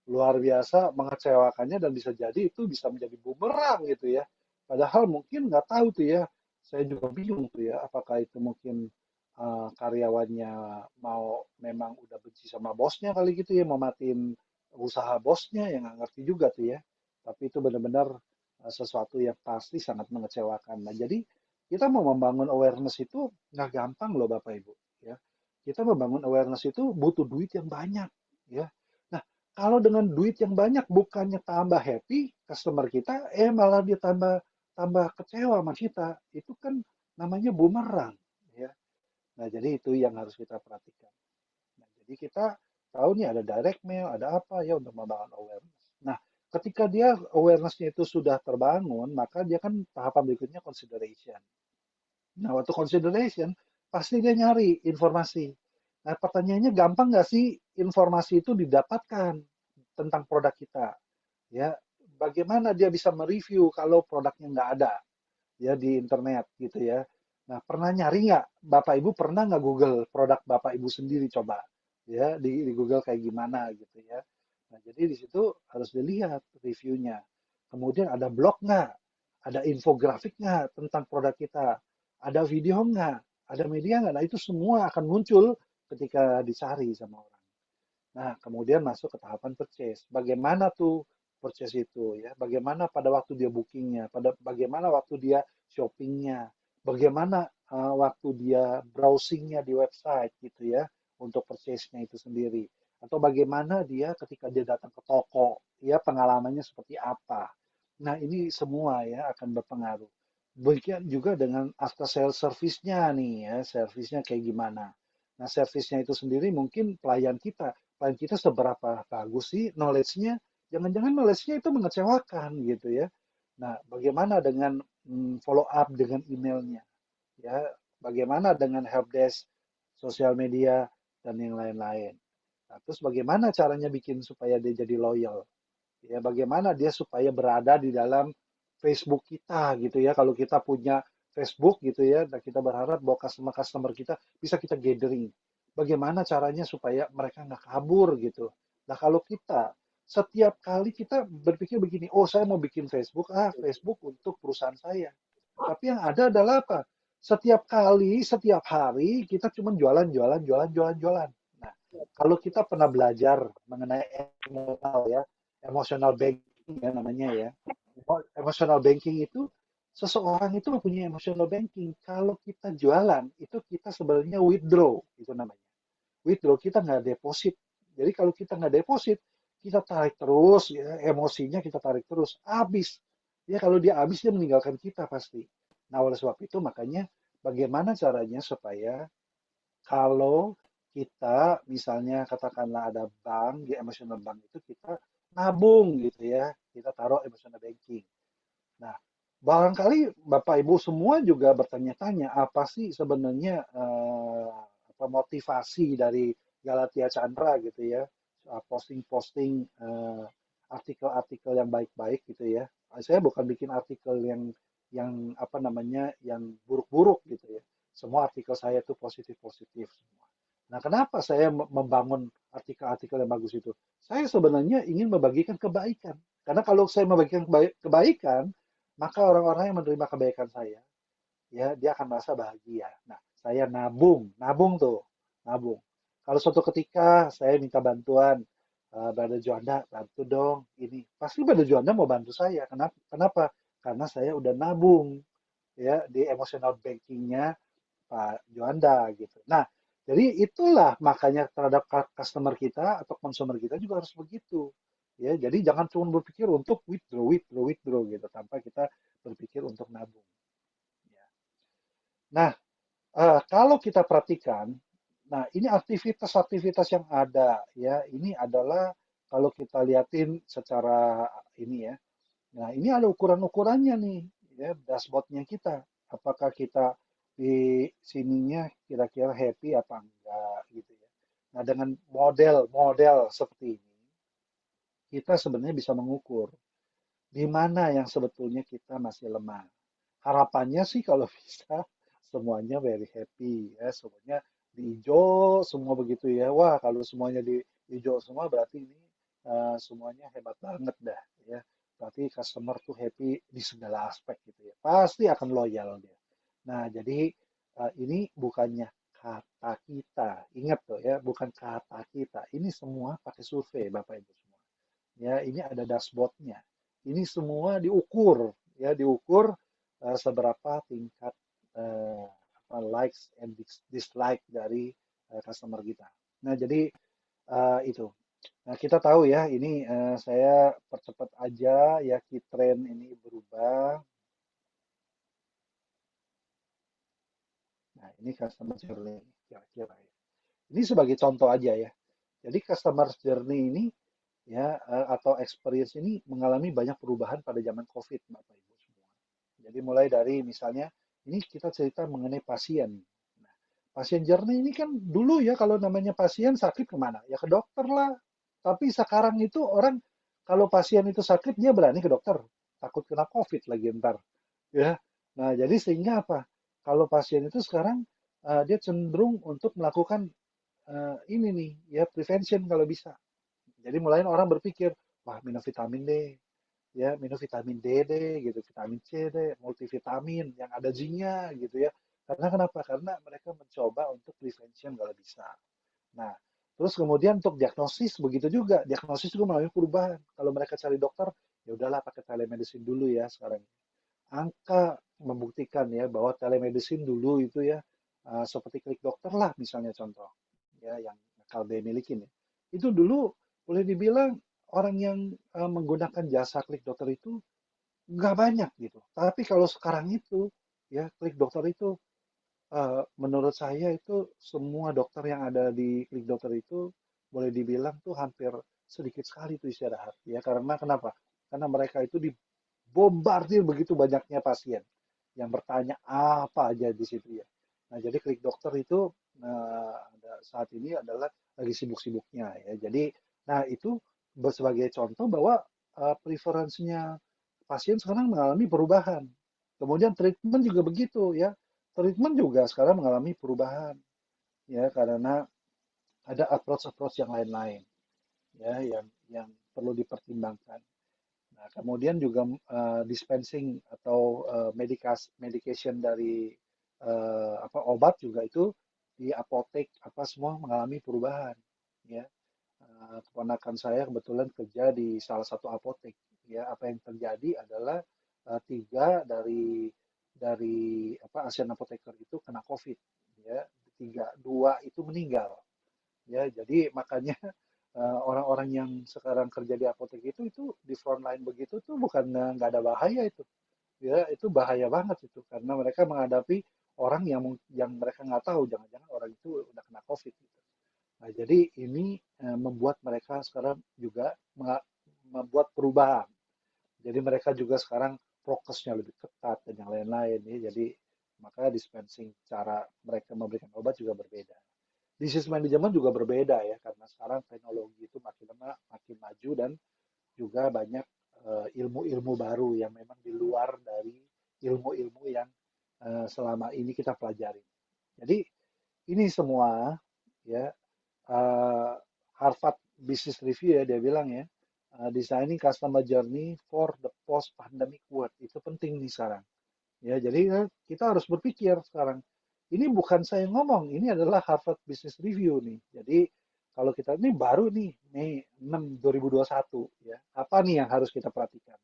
luar biasa mengecewakannya dan bisa jadi itu bisa menjadi bumerang gitu ya. Padahal mungkin nggak tahu tuh ya, saya juga bingung tuh ya, apakah itu mungkin karyawannya mau memang udah benci sama bosnya kali gitu ya, mau matiin usaha bosnya, yang nggak ngerti juga tuh ya. Tapi itu benar-benar sesuatu yang pasti sangat mengecewakan. Nah, jadi kita mau membangun awareness itu nggak gampang loh Bapak Ibu. Ya, kita membangun awareness itu butuh duit yang banyak. Ya, nah kalau dengan duit yang banyak bukannya tambah happy customer kita, malah dia tambah tambah kecewa sama kita. Itu kan namanya bumerang. Ya, nah jadi itu yang harus kita perhatikan. Nah, jadi kita tahu nih ada direct mail, ada apa ya untuk membangun awareness. Nah, ketika dia awareness-nya itu sudah terbangun, maka dia kan tahapan berikutnya consideration. Nah, waktu consideration, pasti dia nyari informasi. Nah, pertanyaannya gampang nggak sih informasi itu didapatkan tentang produk kita? Ya, bagaimana dia bisa mereview kalau produknya nggak ada ya di internet gitu ya. Nah, pernah nyari nggak? Bapak Ibu pernah nggak Google produk Bapak Ibu sendiri coba? Ya, di Google kayak gimana gitu ya. Nah, jadi di situ harus dilihat reviewnya. Kemudian ada blog nggak? Ada infografik nggak tentang produk kita? Ada video nggak? Ada media nggak? Nah, itu semua akan muncul ketika dicari sama orang. Nah, kemudian masuk ke tahapan purchase. Bagaimana tuh purchase itu ya? Bagaimana pada waktu dia bookingnya? Bagaimana waktu dia shoppingnya? Bagaimana waktu dia browsingnya di website gitu ya untuk purchase-nya itu sendiri? Atau bagaimana dia ketika dia datang ke toko ya pengalamannya seperti apa? Nah, ini semua ya akan berpengaruh. Begitu juga dengan after sale service-nya nih ya, service-nya kayak gimana? Nah, service-nya itu sendiri mungkin pelayan kita seberapa bagus sih knowledge-nya? Jangan-jangan knowledge-nya itu mengecewakan gitu ya. Nah, bagaimana dengan follow up dengan emailnya? Ya, bagaimana dengan helpdesk, sosial media, dan yang lain-lain. Nah, terus bagaimana caranya bikin supaya dia jadi loyal? Ya, bagaimana dia supaya berada di dalam Facebook kita gitu ya. Kalau kita punya Facebook gitu ya, dan kita berharap bahwa customer-customer kita bisa kita gathering. Bagaimana caranya supaya mereka nggak kabur gitu. Nah, kalau kita setiap kali kita berpikir begini, oh saya mau bikin Facebook, Facebook untuk perusahaan saya. Tapi yang ada adalah apa? Setiap kali, setiap hari kita cuma jualan, jualan, jualan, jualan, jualan. Nah, kalau kita pernah belajar mengenai emosional ya, emotional banking ya namanya ya. Emotional banking itu seseorang itu mempunyai emotional banking. Kalau kita jualan itu kita sebenarnya withdraw itu namanya. Withdraw kita nggak deposit. Jadi kalau kita nggak deposit, kita tarik terus ya, emosinya kita tarik terus, habis. Ya kalau dia habis dia meninggalkan kita pasti. Nah oleh sebab itu makanya bagaimana caranya supaya kalau kita misalnya katakanlah ada bank di emotional bank itu kita nabung gitu ya, kita taruh emotional banking. Nah, barangkali Bapak Ibu semua juga bertanya-tanya apa sih sebenarnya apa motivasi dari Galatia Chandra gitu ya, posting-posting artikel-artikel yang baik-baik gitu ya. Saya bukan bikin artikel yang apa namanya yang buruk-buruk gitu ya. Semua artikel saya itu positif-positif semua. Nah, kenapa saya membangun artikel-artikel yang bagus itu? Saya sebenarnya ingin membagikan kebaikan. Karena kalau saya membagikan kebaikan, maka orang-orang yang menerima kebaikan saya, ya dia akan merasa bahagia. Nah, saya nabung, nabung tuh, nabung. Kalau suatu ketika saya minta bantuan, Brother Juanda, bantu dong, ini pasti Brother Juanda mau bantu saya. Kenapa? Kenapa? Karena saya udah nabung, ya di emotional bankingnya Pak Juanda gitu. Nah, jadi itulah makanya terhadap customer kita atau consumer kita juga harus begitu. Ya, jadi jangan cuma berpikir untuk withdraw, withdraw, withdraw gitu tanpa kita berpikir untuk nabung. Ya. Nah, kalau kita perhatikan, nah ini aktivitas-aktivitas yang ada ya, ini adalah kalau kita lihatin secara ini ya. Nah, ini ada ukuran-ukurannya nih, ya, dashboardnya kita. Apakah kita di sininya kira-kira happy apa enggak gitu ya. Nah, dengan model-model seperti ini, kita sebenarnya bisa mengukur di mana yang sebetulnya kita masih lemah. Harapannya sih kalau bisa semuanya very happy ya, semuanya di hijau semua begitu ya. Wah, kalau semuanya di hijau semua berarti ini semuanya hebat banget dah ya. Berarti customer tuh happy di segala aspek gitu ya. Pasti akan loyal dia. Nah, jadi ini bukannya kata kita. Ingat tuh ya, bukan kata kita. Ini semua pakai survei Bapak Ibu semua. Ya, ini ada dashboardnya. Ini semua diukur, ya diukur seberapa tingkat eh, likes and dislike dari customer kita. Nah, jadi itu. Nah, kita tahu ya, ini saya percepat aja ya, key trend ini berubah. Nah, ini customer journey kira-kira ya. Ini sebagai contoh aja ya. Jadi customer journey ini ya atau experience ini mengalami banyak perubahan pada zaman COVID, Bapak Ibu semua. Jadi mulai dari misalnya ini kita cerita mengenai pasien. Nah, pasien journey ini kan dulu ya kalau namanya pasien sakit kemana? Ya ke dokter lah. Tapi sekarang itu orang kalau pasien itu sakit dia berani ke dokter, takut kena COVID lagi ntar. Ya, nah jadi sehingga apa? Kalau pasien itu sekarang dia cenderung untuk melakukan ini nih ya prevention kalau bisa. Jadi mulai orang berpikir, wah minum vitamin D, ya minum vitamin D deh, gitu, vitamin C deh, multivitamin yang ada zinc-nya gitu ya. Karena kenapa? Karena mereka mencoba untuk prevention kalau bisa. Nah, terus kemudian untuk diagnosis begitu juga, diagnosis juga mengalami perubahan. Kalau mereka cari dokter, ya udahlah pakai telemedicine dulu ya sekarang. Angka membuktikan ya bahwa telemedicine dulu itu ya seperti klik dokter lah misalnya contoh ya yang Kalbe milikin ya. Itu dulu boleh dibilang orang yang menggunakan jasa klik dokter itu nggak banyak gitu. Tapi kalau sekarang itu ya klik dokter itu menurut saya itu semua dokter yang ada di klik dokter itu boleh dibilang tuh hampir sedikit sekali tuh istirahat ya karena kenapa? Karena mereka itu dibombardir begitu banyaknya pasien yang bertanya apa aja di situ ya. Nah jadi klik dokter itu saat ini adalah lagi sibuk-sibuknya ya. Jadi nah itu sebagai contoh bahwa preferensinya pasien sekarang mengalami perubahan. Kemudian treatment juga begitu ya. Treatment juga sekarang mengalami perubahan ya karena ada approach-approach yang lain-lain ya yang perlu dipertimbangkan. Nah, kemudian juga dispensing atau medication dari apa obat juga itu di apotek apa semua mengalami perubahan ya. Keponakan saya kebetulan kerja di salah satu apotek ya apa yang terjadi adalah tiga dari apa Asian Apotheker itu kena COVID ya dua itu meninggal ya jadi makanya orang-orang yang sekarang kerja di apotek itu di front line begitu tuh bukan nggak ada bahaya itu ya itu bahaya banget itu karena mereka menghadapi orang yang mereka nggak tahu, jangan-jangan orang itu udah kena COVID gitu. Nah, jadi ini membuat mereka sekarang juga membuat perubahan. Jadi mereka juga sekarang prokesnya lebih ketat dan yang lain-lain ya. Jadi maka dispensing cara mereka memberikan obat juga berbeda. Disease management juga berbeda ya, karena sekarang teknologi itu makin lama makin maju dan juga banyak ilmu-ilmu baru yang memang di luar dari ilmu-ilmu yang selama ini kita pelajari. Jadi ini semua ya, Harvard Business Review ya dia bilang ya, designing customer journey for the post pandemic world itu penting nih sekarang. Ya, jadi kita harus berpikir sekarang. Ini bukan saya ngomong, ini adalah Harvard Business Review nih. Jadi kalau kita ini baru nih Mei 6 2021 ya. Apa nih yang harus kita perhatikan?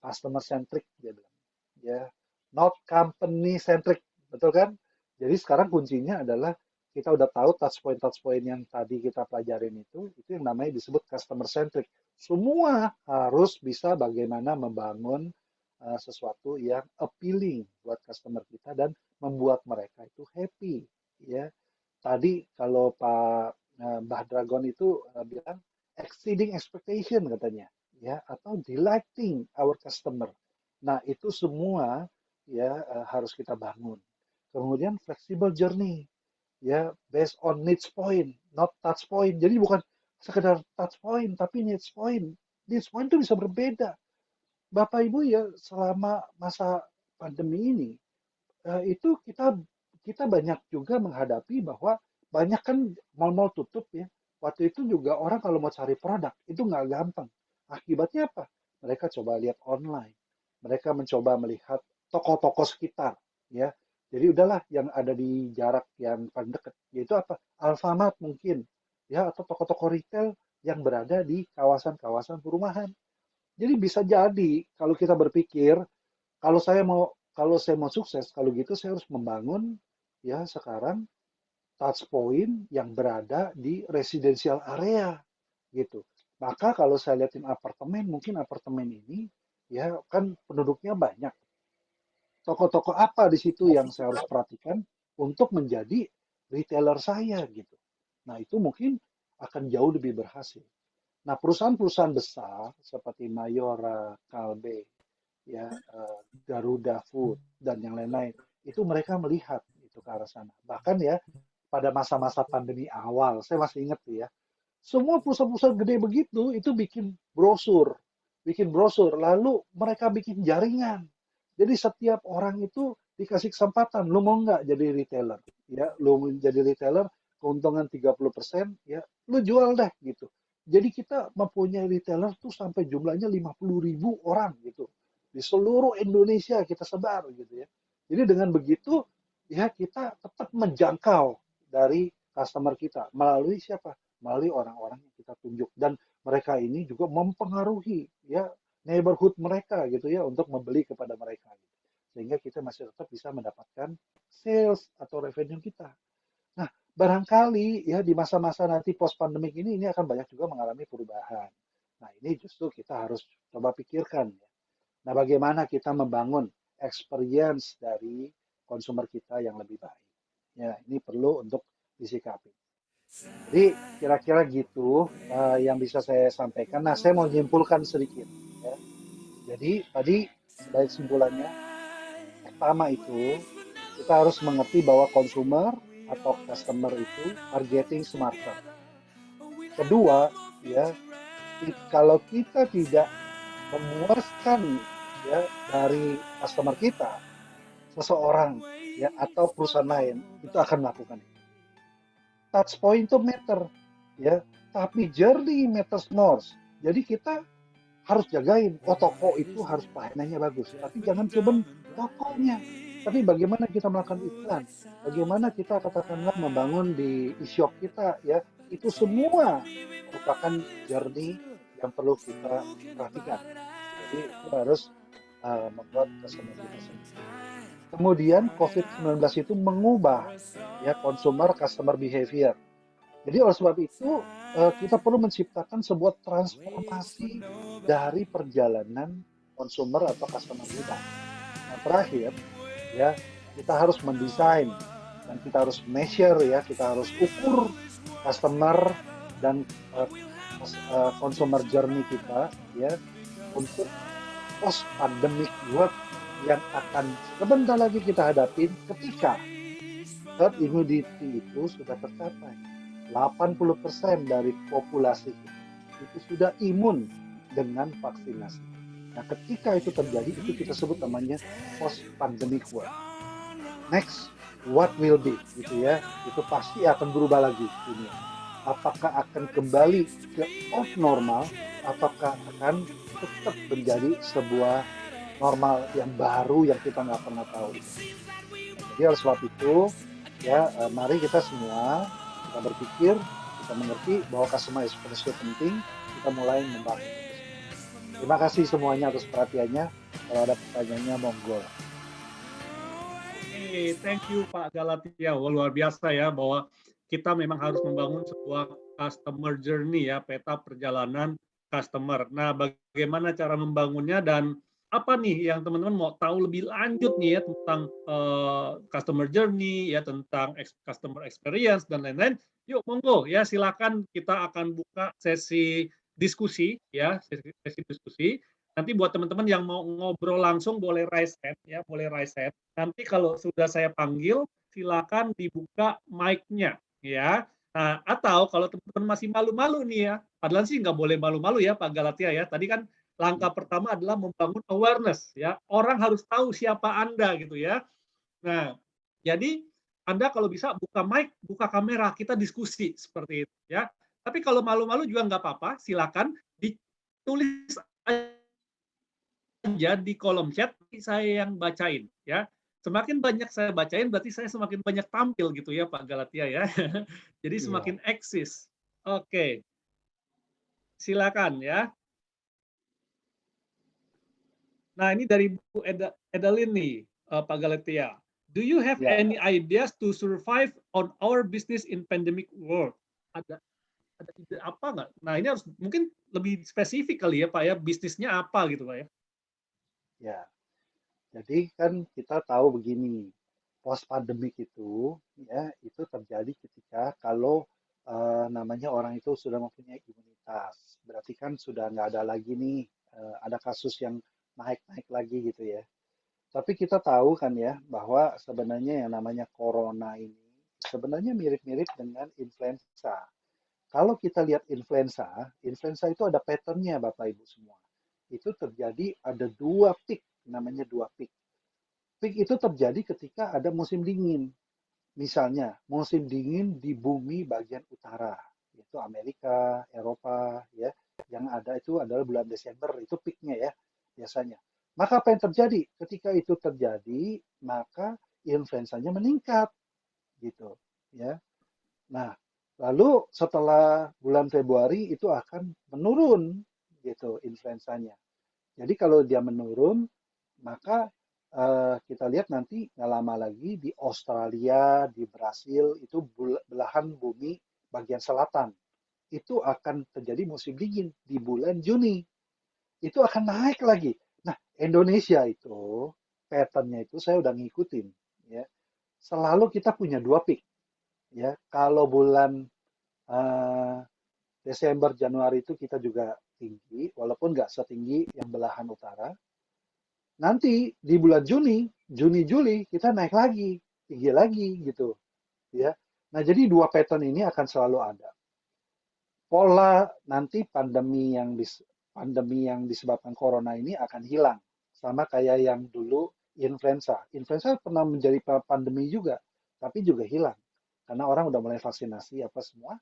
Customer centric dia bilang. Ya, not company centric, betul kan? Jadi sekarang kuncinya adalah kita udah tahu touch point yang tadi kita pelajarin itu yang namanya disebut customer centric. Semua harus bisa bagaimana membangun sesuatu yang appealing buat customer kita dan membuat mereka itu happy ya. Tadi kalau Pak Mbah Dragon itu bilang exceeding expectation katanya ya, atau delighting our customer. Nah, itu semua ya harus kita bangun. Kemudian flexible journey ya, based on needs point, not touch point. Jadi bukan sekedar touch point tapi needs point. Needs point itu bisa berbeda. Bapak Ibu ya, selama masa pandemi ini itu kita banyak juga menghadapi bahwa banyak kan mal-mal tutup ya. Waktu itu juga orang kalau mau cari produk itu nggak gampang. Akibatnya apa? Mereka coba lihat online. Mereka mencoba melihat toko-toko sekitar ya. Jadi udahlah yang ada di jarak yang paling dekat, yaitu apa? Alfamart mungkin ya, atau toko-toko retail yang berada di kawasan-kawasan perumahan. Jadi bisa jadi kalau kita berpikir kalau saya mau sukses, kalau gitu saya harus membangun ya sekarang touch point yang berada di residential area gitu. Maka kalau saya lihatin apartemen, mungkin apartemen ini ya kan penduduknya banyak. Toko-toko apa di situ yang saya harus perhatikan untuk menjadi retailer saya gitu. Nah, itu mungkin akan jauh lebih berhasil. Nah, perusahaan-perusahaan besar seperti Mayora, Kalbe, ya Garuda Food dan yang lain-lain itu mereka melihat itu ke arah sana. Bahkan ya pada masa-masa pandemi awal, saya masih ingat tuh ya, semua perusahaan-perusahaan gede begitu itu bikin brosur, lalu mereka bikin jaringan. Jadi setiap orang itu dikasih kesempatan, lu mau nggak jadi retailer? Ya, lu mau jadi retailer, keuntungan 30%, ya, lu jual deh gitu. Jadi kita mempunyai retailer tuh sampai jumlahnya 50.000 orang gitu. Di seluruh Indonesia kita sebar gitu ya. Jadi dengan begitu, ya kita tetap menjangkau dari customer kita. Melalui siapa? Melalui orang-orang yang kita tunjuk. Dan mereka ini juga mempengaruhi ya neighborhood mereka gitu ya untuk membeli kepada mereka gitu. Sehingga kita masih tetap bisa mendapatkan sales atau revenue kita. Nah, barangkali ya di masa-masa nanti post pandemic ini akan banyak juga mengalami perubahan. Nah, ini justru kita harus coba pikirkan ya. Nah, bagaimana kita membangun experience dari konsumer kita yang lebih baik. Ya, ini perlu untuk disikapi. Jadi kira-kira gitu yang bisa saya sampaikan. Nah, saya mau menyimpulkan sedikit. Ya. Jadi tadi sebagai kesimpulannya, pertama itu kita harus mengerti bahwa consumer atau customer itu are getting smarter. Kedua, ya kalau kita tidak memuaskan ya dari customer kita, seseorang ya atau perusahaan lain itu akan melakukan itu. Touch point itu matter ya, tapi journey matters more. Jadi kita harus jagain, oh toko itu harus pelayanannya bagus, tapi jangan cuma tokonya, tapi bagaimana kita melakukan iklan, bagaimana kita katakanlah membangun di e-shop kita ya, itu semua merupakan journey yang perlu kita perhatikan. Jadi itu harus membuat customer kita sendiri. Kemudian COVID-19 itu mengubah ya consumer customer behavior. Jadi oleh sebab itu kita perlu menciptakan sebuah transformasi dari perjalanan consumer atau customer kita. Yang terakhir ya kita harus mendesain dan kita harus measure ya, kita harus ukur customer dan consumer journey kita ya untuk post pandemic world yang akan sebentar lagi kita hadapin ketika herd immunity itu sudah tercapai. 80% dari populasi kita itu sudah imun dengan vaksinasi. Nah, ketika itu terjadi, itu kita sebut namanya post-pandemic world. Next, what will be, gitu ya. Itu pasti akan berubah lagi dunia. Apakah akan kembali ke old normal, apakah akan tetap menjadi sebuah normal yang baru yang kita nggak pernah tahu. Jadi oleh sebab itu, ya mari kita semua kita berpikir, kita mengerti bahwa customer experience itu penting, kita mulai membangun itu. Terima kasih semuanya atas perhatiannya. Kalau ada pertanyaannya, monggo. Oke, thank you Pak Galatia. Wah, luar biasa ya bahwa kita memang harus membangun sebuah customer journey ya, peta perjalanan customer. Nah, bagaimana cara membangunnya dan apa nih yang teman-teman mau tahu lebih lanjut nih ya tentang customer journey ya, tentang customer experience dan lain-lain. Yuk monggo ya, silakan, kita akan buka sesi diskusi ya, sesi diskusi. Nanti buat teman-teman yang mau ngobrol langsung boleh raise hand ya, boleh raise hand. Nanti kalau sudah saya panggil, silakan dibuka mic-nya ya. Nah, atau kalau teman-teman masih malu-malu nih ya, padahal sih nggak boleh malu-malu ya Pak Galatia ya. Tadi kan langkah pertama adalah membangun awareness ya. Orang harus tahu siapa Anda gitu ya. Nah, jadi Anda kalau bisa buka mic, buka kamera, kita diskusi seperti itu ya. Tapi kalau malu-malu juga nggak apa-apa, silakan ditulis aja di kolom chat, saya yang bacain ya. Semakin banyak saya bacain berarti saya semakin banyak tampil gitu ya Pak Galatia ya. Jadi Iya. semakin eksis. Oke. Silakan ya. Nah, ini dari Bu Edalin nih, Pak Galatia. Do you have Ya. any ideas to survive on our business in pandemic world? Ada ide apa nggak? Nah, ini harus mungkin lebih spesifik kali ya Pak ya, bisnisnya apa gitu Pak ya. Ya. Jadi kan kita tahu begini, post pandemic itu ya itu terjadi ketika kalau namanya orang itu sudah mempunyai imunitas, berarti kan sudah nggak ada lagi nih ada kasus yang naik-naik lagi gitu ya. Tapi kita tahu kan ya bahwa sebenarnya yang namanya corona ini sebenarnya mirip-mirip dengan influenza. Kalau kita lihat influenza, influenza itu ada patternnya Bapak Ibu semua. Itu terjadi ada dua peak, namanya dua peak. Peak itu terjadi ketika ada musim dingin. Misalnya, musim dingin di bumi bagian utara, yaitu Amerika, Eropa, ya. Yang ada itu adalah bulan Desember, itu peaknya ya, biasanya. Maka apa yang terjadi? Ketika itu terjadi, maka influenzanya meningkat, gitu, ya. Nah, lalu setelah bulan Februari itu akan menurun, gitu, influenzanya. Jadi kalau dia menurun, maka kita lihat nanti nggak lama lagi di Australia, di Brasil, itu belahan bumi bagian selatan. Itu akan terjadi musim dingin di bulan Juni. Itu akan naik lagi. Nah, Indonesia itu, patternnya itu saya udah ngikutin. Ya. Selalu kita punya dua peak. Ya. Kalau bulan eh, Desember, Januari itu kita juga tinggi, walaupun nggak setinggi yang belahan utara. Nanti di bulan Juni, Juli kita naik lagi, tinggi lagi gitu, ya. Nah, jadi dua pattern ini akan selalu ada. Pola nanti pandemi yang disebabkan corona ini akan hilang, sama kayak yang dulu influenza. Influenza pernah menjadi pandemi juga, tapi juga hilang karena orang udah mulai vaksinasi apa semua.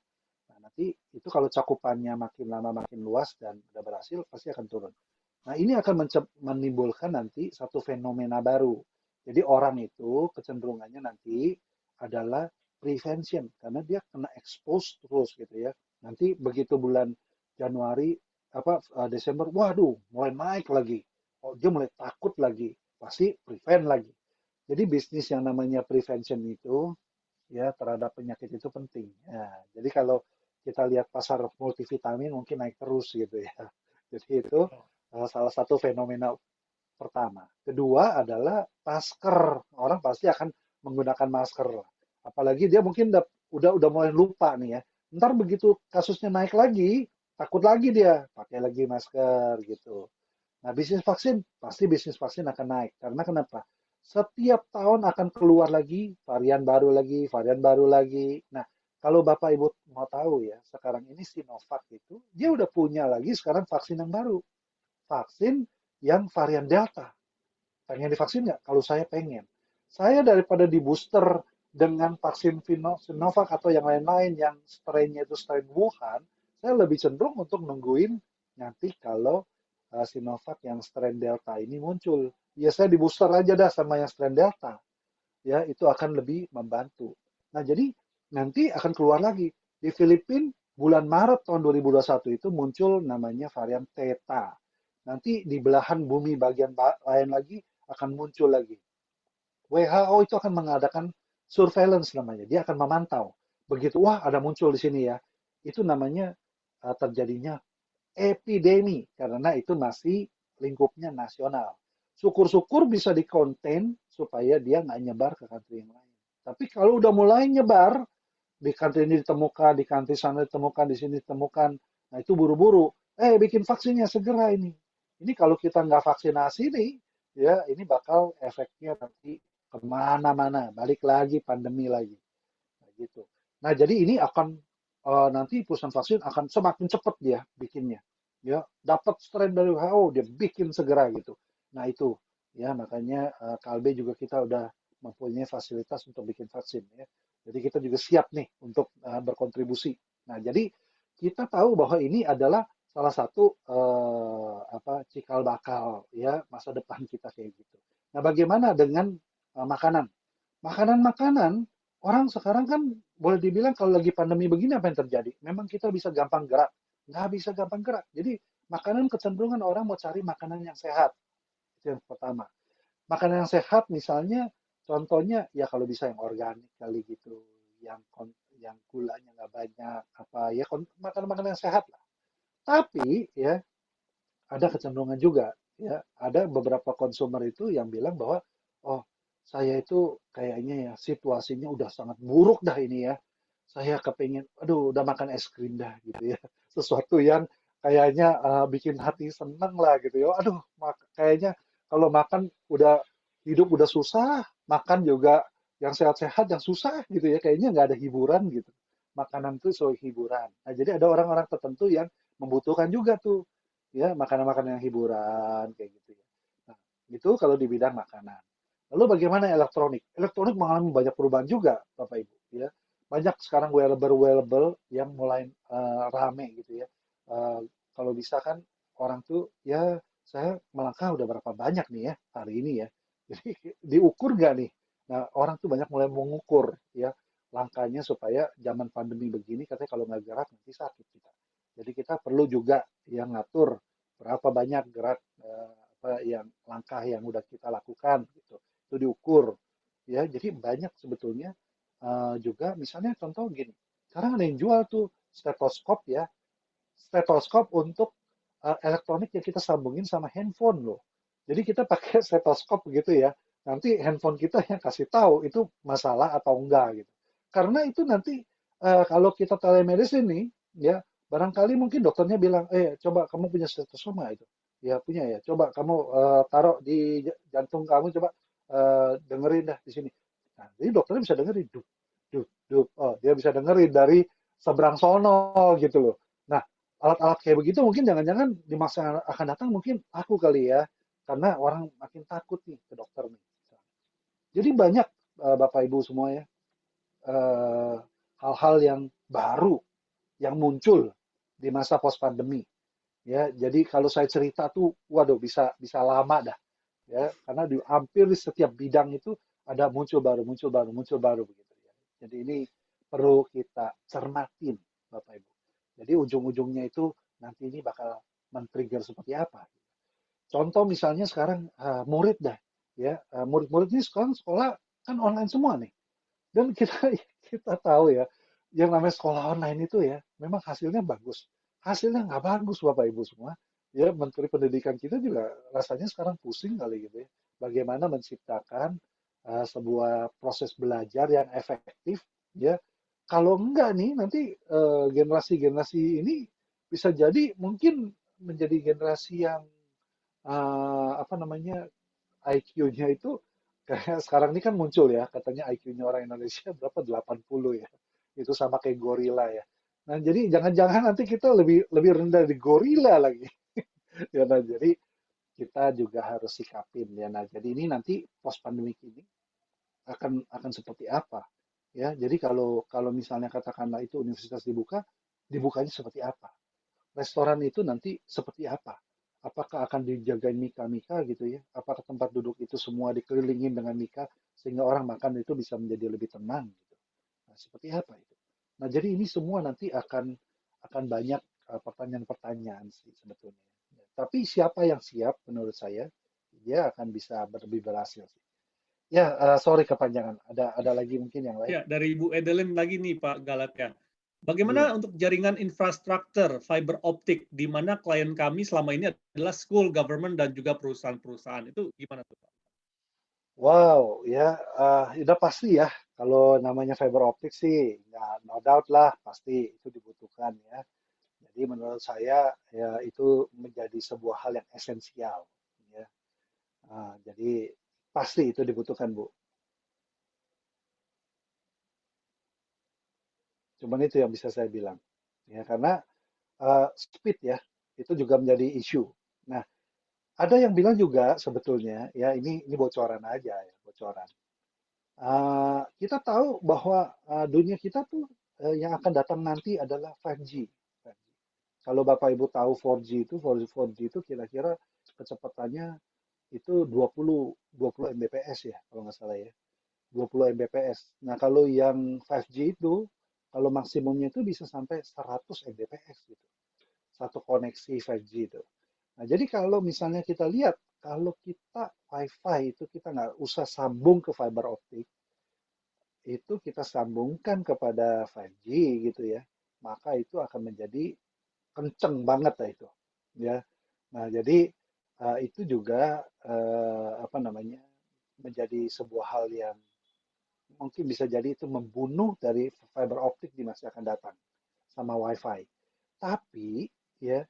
Nah, nanti itu kalau cakupannya makin lama makin luas dan udah berhasil pasti akan turun. Nah, ini akan menimbulkan nanti satu fenomena baru. Jadi orang itu kecenderungannya nanti adalah prevention karena dia kena expose terus gitu ya. Nanti begitu bulan Januari Desember, waduh, mulai naik lagi. Oh, dia mulai takut lagi. Pasti prevent lagi. Jadi bisnis yang namanya prevention itu ya terhadap penyakit itu penting. Ya, jadi kalau kita lihat pasar multivitamin mungkin naik terus gitu ya. Jadi itu salah satu fenomena pertama. Kedua adalah masker. Orang pasti akan menggunakan masker. Apalagi dia mungkin udah mulai lupa nih ya. Ntar begitu kasusnya naik lagi, takut lagi dia pakai lagi masker gitu. Nah, bisnis vaksin pasti bisnis vaksin akan naik. Karena kenapa? Setiap tahun akan keluar lagi varian baru lagi, varian baru lagi. Nah, kalau Bapak Ibu mau tahu ya, sekarang ini Sinovac itu dia udah punya lagi sekarang vaksin yang baru. Vaksin yang varian Delta. Pengen divaksin nggak? Kalau saya pengen. Saya daripada di booster dengan vaksin Sinovac atau yang lain-lain yang strainnya itu strain Wuhan, saya lebih cenderung untuk nungguin nanti kalau Sinovac yang strain Delta ini muncul. Ya saya di booster aja dah sama yang strain Delta. Ya, itu akan lebih membantu. Nah, jadi nanti akan keluar lagi. Di Filipina bulan Maret tahun 2021 itu muncul namanya varian Theta. Nanti di belahan bumi bagian lain lagi akan muncul lagi. WHO itu akan mengadakan surveillance namanya. Dia akan memantau. Begitu, wah ada muncul di sini ya. Itu namanya terjadinya epidemi. Karena itu masih lingkupnya nasional. Syukur-syukur bisa dikonten supaya dia nggak nyebar ke country yang lain. Tapi kalau udah mulai nyebar, di country ini ditemukan, di country sana ditemukan, di sini ditemukan. Nah itu buru-buru. Bikin vaksinnya segera ini. Ini kalau kita nggak vaksinasi nih, ya ini bakal efeknya nanti kemana-mana. Balik lagi pandemi lagi. Nah, gitu. Nah jadi ini akan nanti perusahaan vaksin akan semakin cepat dia bikinnya. Ya dapat strain dari WHO dia bikin segera gitu. Nah itu ya makanya Kalbe juga kita udah mempunyai fasilitas untuk bikin vaksin ya. Jadi kita juga siap nih untuk berkontribusi. Nah jadi kita tahu bahwa ini adalah salah satu cikal bakal ya masa depan kita kayak gitu. Nah bagaimana dengan makanan? Makanan-makanan orang sekarang kan boleh dibilang kalau lagi pandemi begini apa yang terjadi? Memang kita bisa gampang gerak, nggak bisa gampang gerak. Jadi makanan kecenderungan orang mau cari makanan yang sehat. Itu yang pertama. Makanan yang sehat misalnya contohnya ya kalau bisa yang organik kali gitu, yang gulanya nggak banyak apa ya makanan-makanan yang sehat lah. Tapi ya ada kecenderungan juga ya ada beberapa konsumer itu yang bilang bahwa oh saya itu kayaknya ya situasinya udah sangat buruk dah ini ya saya kepingin aduh udah makan es krim dah gitu ya sesuatu yang kayaknya bikin hati seneng lah gitu ya aduh kayaknya kalau makan udah hidup udah susah makan juga yang sehat-sehat yang susah gitu ya kayaknya nggak ada hiburan gitu makanan itu sebagai hiburan nah jadi ada orang-orang tertentu yang membutuhkan juga tuh ya makanan-makanan yang hiburan kayak gitu ya. Nah, itu kalau di bidang makanan. Lalu bagaimana elektronik? Elektronik mengalami banyak perubahan juga, Bapak Ibu. Ya, banyak sekarang wearable yang mulai rame gitu ya. Kalau bisa kan orang tuh ya saya melangkah udah berapa banyak nih ya hari ini ya. Jadi diukur nggak nih? Nah orang tuh banyak mulai mengukur ya langkahnya supaya zaman pandemi begini katanya kalau nggak gerak nanti sakit kita. Jadi kita perlu juga yang ngatur berapa banyak gerak apa yang langkah yang udah kita lakukan gitu. Itu diukur ya. Jadi banyak sebetulnya juga misalnya contoh gini. Sekarang ada yang jual tuh stetoskop ya. Stetoskop untuk elektronik yang kita sambungin sama handphone loh. Jadi kita pakai stetoskop begitu ya. Nanti handphone kita yang kasih tahu itu masalah atau enggak gitu. Karena itu nanti kalau kita telemedicine nih ya barangkali mungkin dokternya bilang, coba kamu punya stetoskop nggak itu? Ya punya ya. Coba kamu taruh di jantung kamu, coba dengerin dah di sini. Nah, jadi dokternya bisa dengerin, dup, dup, dup. Oh, dia bisa dengerin dari seberang sono gitu loh. Nah, alat-alat kayak begitu mungkin jangan-jangan di masa yang akan datang mungkin aku kali ya, karena orang makin takut nih ke dokter nih. Jadi banyak Bapak Ibu semua ya hal-hal yang baru yang muncul di masa post pandemi ya jadi kalau saya cerita tuh waduh bisa lama dah ya karena di hampir di setiap bidang itu ada muncul baru begitu ya jadi ini perlu kita cermatin Bapak Ibu jadi ujung-ujungnya itu nanti ini bakal men-trigger seperti apa contoh misalnya sekarang murid dah ya murid-murid ini sekarang sekolah kan online semua nih dan kita kita tahu ya, yang namanya sekolah online itu ya, memang hasilnya bagus. Hasilnya nggak bagus Bapak Ibu semua. Ya, Menteri Pendidikan kita juga rasanya sekarang pusing kali gitu ya. Bagaimana menciptakan sebuah proses belajar yang efektif, ya. Kalau enggak nih, nanti generasi-generasi ini bisa jadi mungkin menjadi generasi yang apa namanya IQ-nya itu kayak sekarang ini kan muncul ya, katanya IQ-nya orang Indonesia berapa 80 ya. Itu sama kayak gorila ya. Nah, jadi jangan-jangan nanti kita lebih lebih rendah dari gorila lagi. Ya, nah, jadi kita juga harus sikapin ya. Nah, jadi ini nanti post pandemik ini akan seperti apa? Ya, jadi kalau kalau misalnya katakanlah itu universitas dibuka, dibukanya seperti apa? Restoran itu nanti seperti apa? Apakah akan dijagain mika-mika gitu ya? Apakah tempat duduk itu semua dikelilingin dengan mika sehingga orang makan itu bisa menjadi lebih tenang gitu. Nah, seperti apa itu? Nah, jadi ini semua nanti akan banyak pertanyaan-pertanyaan sih sebetulnya. Tapi siapa yang siap menurut saya dia akan bisa lebih berhasil sih. Ya, sorry kepanjangan. Ada lagi mungkin yang lain? Ya, dari Bu Edelin lagi nih Pak Galat ya. Iya. Bagaimana untuk jaringan infrastruktur fiber optik di mana klien kami selama ini adalah school, government, dan juga perusahaan-perusahaan. Itu gimana tuh Pak? Wow, ya, udah pasti ya. Kalau namanya fiber optik sih, ya, no doubt lah, pasti itu dibutuhkan ya. Jadi menurut saya ya itu menjadi sebuah hal yang esensial. Ya. Jadi pasti itu dibutuhkan, Bu. Cuman itu yang bisa saya bilang. Ya, karena speed ya, itu juga menjadi isu. Nah, ada yang bilang juga sebetulnya, ya ini bocoran aja ya, bocoran. Kita tahu bahwa dunia kita tuh yang akan datang nanti adalah 5G. 5G. Kalau Bapak Ibu tahu 4G itu, 4G itu kira-kira kecepatannya itu 20 Mbps ya, kalau nggak salah ya. 20 Mbps. Nah, kalau yang 5G itu, kalau maksimumnya itu bisa sampai 100 Mbps gitu. Satu koneksi 5G itu. Nah, jadi kalau misalnya kita lihat, kalau kita WiFi itu kita nggak usah sambung ke fiber optik, itu kita sambungkan kepada 5G gitu ya, maka itu akan menjadi kenceng banget lah itu, ya. Nah, jadi itu juga apa namanya menjadi sebuah hal yang mungkin bisa jadi itu membunuh dari fiber optik di masa akan datang sama WiFi. Tapi ya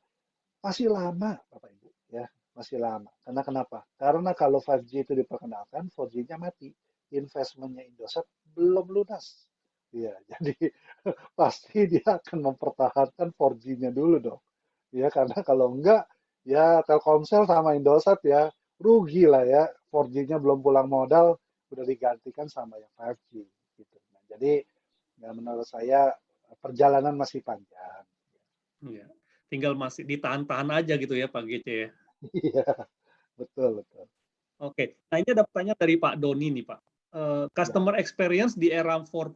masih lama, Bapak Ibu, ya masih lama. Karena kenapa? Karena kalau 5G itu diperkenalkan, 4G-nya mati. Investmentnya Indosat belum lunas. Ya, jadi pasti dia akan mempertahankan 4G-nya dulu dong. Ya, karena kalau enggak, ya Telkomsel sama Indosat ya rugi lah ya. 4G-nya belum pulang modal, udah digantikan sama yang 5G. Gitu. Nah, jadi ya menurut saya perjalanan masih panjang. Ya. Tinggal masih ditahan-tahan aja gitu ya Pak GC ya. Iya, betul, betul. Oke, nah ini ada pertanyaan dari Pak Doni nih Pak. Ya, Customer experience di era 4.0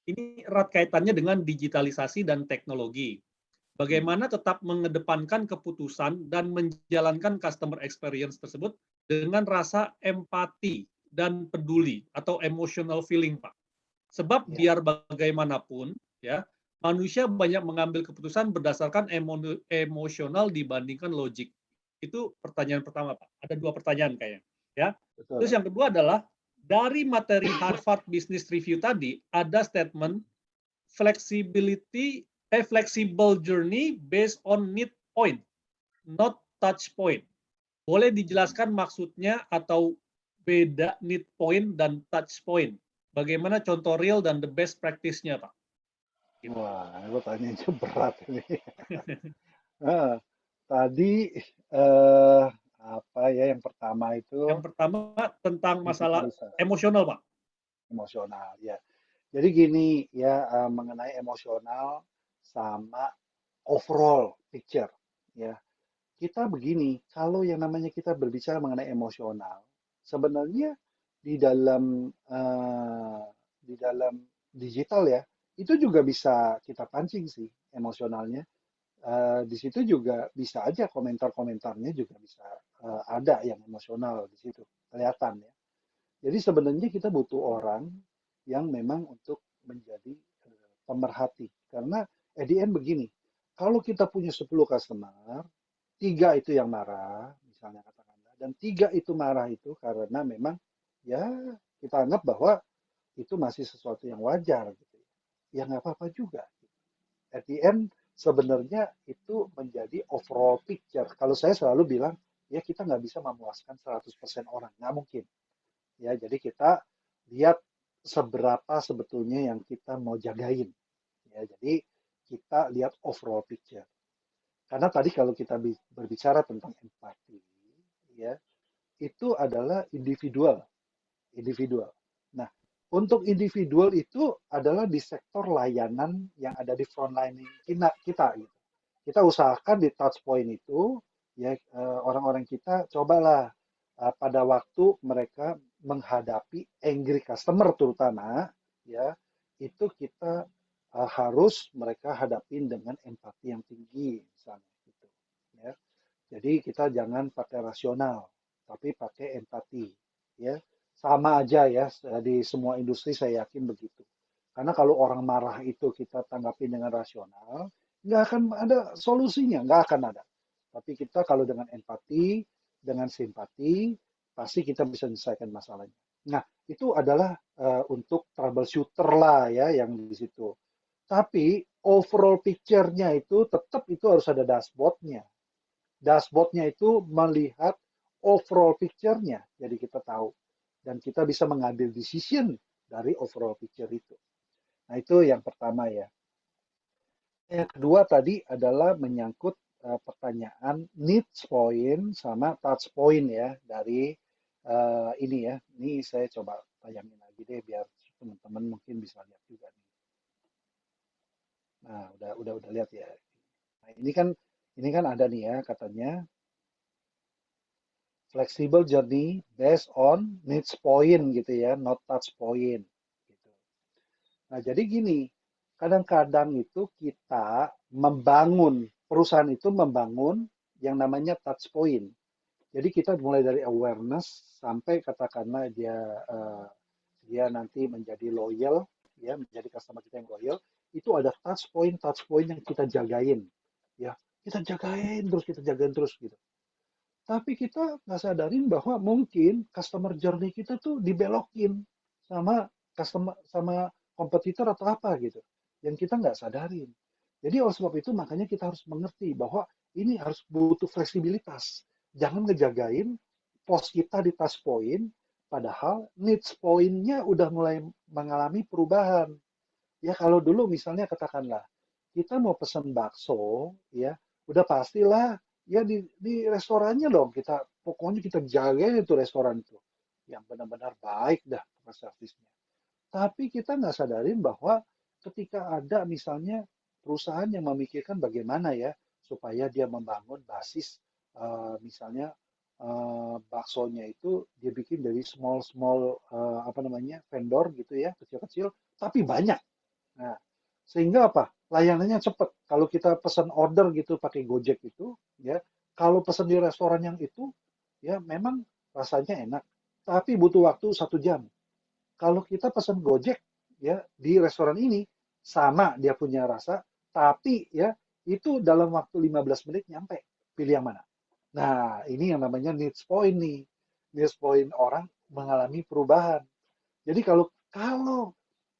ini erat kaitannya dengan digitalisasi dan teknologi. hmm, Bagaimana tetap mengedepankan keputusan dan menjalankan customer experience tersebut dengan rasa empati dan peduli atau emotional feeling, Pak. Sebab ya, biar bagaimanapun, ya, manusia banyak mengambil keputusan berdasarkan emosional dibandingkan logik. Itu pertanyaan pertama, Pak. Ada dua pertanyaan kayaknya. Ya. Terus betul. yang kedua adalah dari materi Harvard Business Review tadi ada statement flexible journey based on need point, not touch point. Boleh dijelaskan maksudnya atau beda need point dan touch point? Bagaimana contoh real dan the best practice-nya, Pak? Gitu. Wah, pertanyaannya berat ini. Ah, tadi eh, apa ya yang pertama Yang itu pertama tentang masalah digitalisasi emosional, Pak. emosional ya. Jadi gini ya mengenai emosional sama overall picture ya. Kita begini, kalau yang namanya kita berbicara mengenai emosional, sebenarnya di dalam di dalam digital ya, itu juga bisa kita pancing sih emosionalnya. Di situ juga bisa aja komentar-komentarnya juga bisa ada yang emosional di situ kelihatan ya. Jadi sebenarnya kita butuh orang yang memang untuk menjadi pemerhati. Karena at the end begini, kalau kita punya 10 customer, 3 itu yang marah, misalnya katakanlah, dan 3 itu marah itu karena memang ya kita anggap bahwa itu masih sesuatu yang wajar gitu. Ya nggak apa-apa juga. At the end sebenarnya itu menjadi overall picture. Kalau saya selalu bilang, ya kita nggak bisa memuaskan 100% orang, nggak mungkin. Ya, jadi kita lihat seberapa sebetulnya yang kita mau jagain. Ya, jadi kita lihat overall picture. Karena tadi kalau kita berbicara tentang empati, ya itu adalah individual, individual. Nah, untuk individual itu adalah di sektor layanan yang ada di frontline kita gitu. Kita usahakan di touch point itu ya orang-orang kita cobalah pada waktu mereka menghadapi angry customer terutama ya itu kita harus mereka hadapin dengan empati yang tinggi misalnya gitu ya. Jadi kita jangan pakai rasional tapi pakai empati ya. Sama aja ya di semua industri saya yakin begitu. Karena kalau orang marah itu kita tanggapi dengan rasional, nggak akan ada solusinya, nggak akan ada. Tapi kita kalau dengan empati, dengan simpati, pasti kita bisa menyelesaikan masalahnya. Nah, itu adalah untuk troubleshooter lah ya yang di situ. Tapi overall picture-nya itu tetap itu harus ada dashboard-nya. Dashboard-nya itu melihat overall picture-nya. Jadi kita tahu. Dan kita bisa mengambil decision dari overall picture itu. Nah, itu yang pertama ya. Yang kedua tadi adalah menyangkut pertanyaan needs point sama touch point ya dari ini ya. Ini saya coba tayangin lagi deh biar teman-teman mungkin bisa lihat juga nih. Nah, udah lihat ya. Nah, ini kan ada nih ya katanya flexible journey based on needs point gitu ya, not touch point. Gitu. Nah, jadi gini, kadang-kadang itu kita membangun, perusahaan itu membangun yang namanya touch point. Jadi kita mulai dari awareness sampai katakanlah dia nanti menjadi loyal, ya menjadi customer kita yang loyal, itu ada touch point yang kita jagain, ya kita jagain terus gitu. Tapi kita nggak sadarin bahwa mungkin customer journey kita tuh dibelokin sama kompetitor atau apa gitu. Yang kita nggak sadarin. Jadi oleh sebab itu makanya kita harus mengerti bahwa ini harus butuh fleksibilitas. Jangan ngejagain pos kita di touch point, padahal needs point-nya udah mulai mengalami perubahan. Ya kalau dulu misalnya katakanlah, kita mau pesan bakso, ya udah pastilah ya di restorannya dong kita pokoknya kita jaga itu restoran itu yang benar-benar baik dah servisnya. Tapi kita nggak sadarin bahwa ketika ada misalnya perusahaan yang memikirkan bagaimana ya supaya dia membangun basis misalnya baksonya itu dia bikin dari small apa namanya vendor gitu ya kecil-kecil tapi banyak. Nah, sehingga apa? Layanannya cepat. Kalau kita pesan order gitu pakai Gojek itu, ya, kalau pesan di restoran yang itu, ya memang rasanya enak, tapi butuh waktu 1 jam. Kalau kita pesan Gojek, ya di restoran ini sama dia punya rasa, tapi ya itu dalam waktu 15 menit nyampe. Pilih yang mana? Nah, ini yang namanya needs point nih. Needs point orang mengalami perubahan. Jadi kalau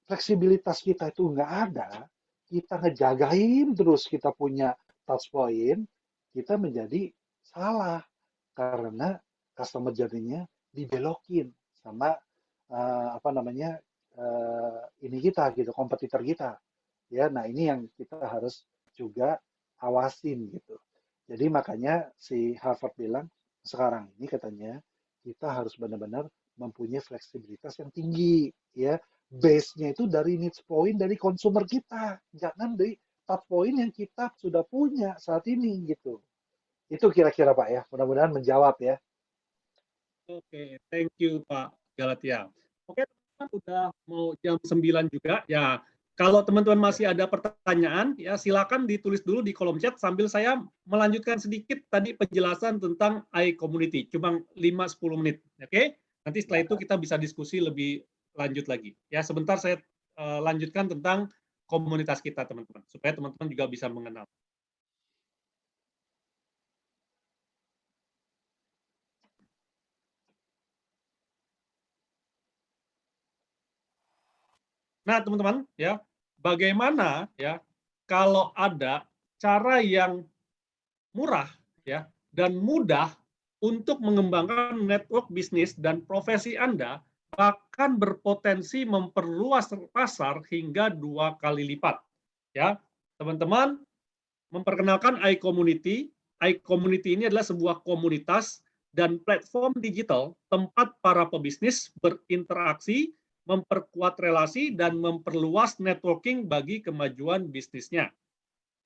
fleksibilitas kita itu nggak ada, kita ngejagain terus kita punya touch point, kita menjadi salah karena customer journey-nya dibelokin sama apa namanya ini kita gitu, kompetitor kita. Ya, nah ini yang kita harus juga awasin gitu. Jadi makanya si Harvard bilang sekarang ini katanya kita harus benar-benar mempunyai fleksibilitas yang tinggi ya base-nya itu dari needs point dari consumer kita, jangan dari touch point yang kita sudah punya saat ini gitu. Itu kira-kira Pak ya, mudah-mudahan menjawab ya. Oke, thank you Pak Galatia. Oke, teman-teman udah mau jam 9 juga. Ya, kalau teman-teman masih ada pertanyaan, ya silakan ditulis dulu di kolom chat sambil saya melanjutkan sedikit tadi penjelasan tentang iCommunity. Cuma 5-10 menit. Oke? Nanti setelah itu kita bisa diskusi lebih lanjut lagi. Ya, sebentar saya lanjutkan tentang komunitas kita, teman-teman, supaya teman-teman juga bisa mengenal. Nah, teman-teman, ya, bagaimana ya kalau ada cara yang murah ya dan mudah untuk mengembangkan network bisnis dan profesi Anda, bahkan berpotensi memperluas pasar hingga 2 kali lipat. Ya, teman-teman, memperkenalkan iCommunity. iCommunity ini adalah sebuah komunitas dan platform digital tempat para pebisnis berinteraksi, memperkuat relasi, dan memperluas networking bagi kemajuan bisnisnya.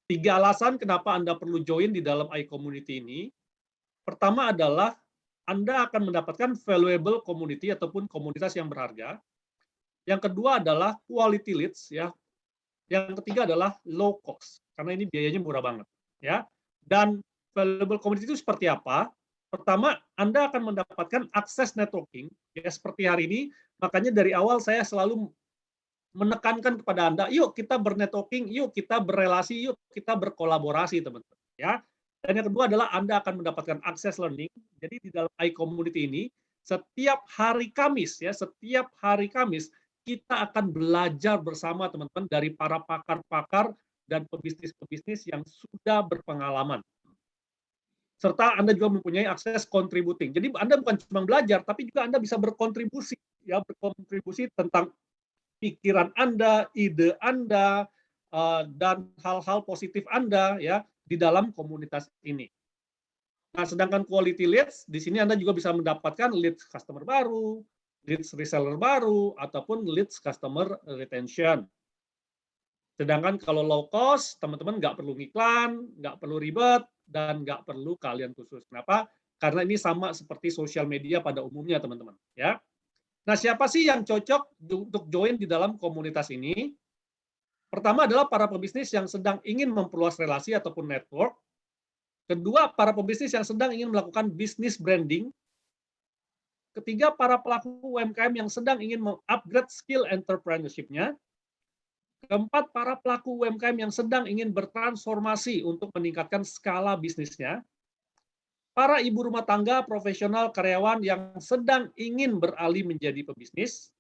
3 alasan kenapa Anda perlu join di dalam iCommunity ini. Pertama adalah Anda akan mendapatkan valuable community ataupun komunitas yang berharga. Yang kedua adalah quality leads, ya. Yang ketiga adalah low cost, karena ini biayanya murah banget, ya. Dan valuable community itu seperti apa? Pertama, Anda akan mendapatkan akses networking, ya seperti hari ini. Makanya dari awal saya selalu menekankan kepada Anda, yuk kita bernetworking, yuk kita berelasi, yuk kita berkolaborasi, teman-teman. Ya. Dan yang kedua adalah Anda akan mendapatkan akses learning. Jadi di dalam iCommunity ini, setiap hari Kamis, ya, setiap hari Kamis, kita akan belajar bersama teman-teman dari para pakar-pakar dan pebisnis-pebisnis yang sudah berpengalaman. Serta Anda juga mempunyai akses contributing. Jadi Anda bukan cuma belajar, tapi juga Anda bisa berkontribusi, ya, berkontribusi tentang pikiran Anda, ide Anda, dan hal-hal positif Anda ya di dalam komunitas ini. Nah, sedangkan quality leads, di sini Anda juga bisa mendapatkan leads customer baru, leads reseller baru, ataupun leads customer retention. Sedangkan kalau low cost, teman-teman nggak perlu ngiklan, nggak perlu ribet, dan nggak perlu kalian khusus. Kenapa? Karena ini sama seperti sosial media pada umumnya, teman-teman. Ya. Nah, siapa sih yang cocok untuk join di dalam komunitas ini? Pertama adalah para pebisnis yang sedang ingin memperluas relasi ataupun network. Kedua, para pebisnis yang sedang ingin melakukan bisnis branding. Ketiga, para pelaku UMKM yang sedang ingin mengupgrade skill entrepreneurship-nya. Keempat, para pelaku UMKM yang sedang ingin bertransformasi untuk meningkatkan skala bisnisnya. Para ibu rumah tangga, profesional, karyawan yang sedang ingin beralih menjadi pebisnis,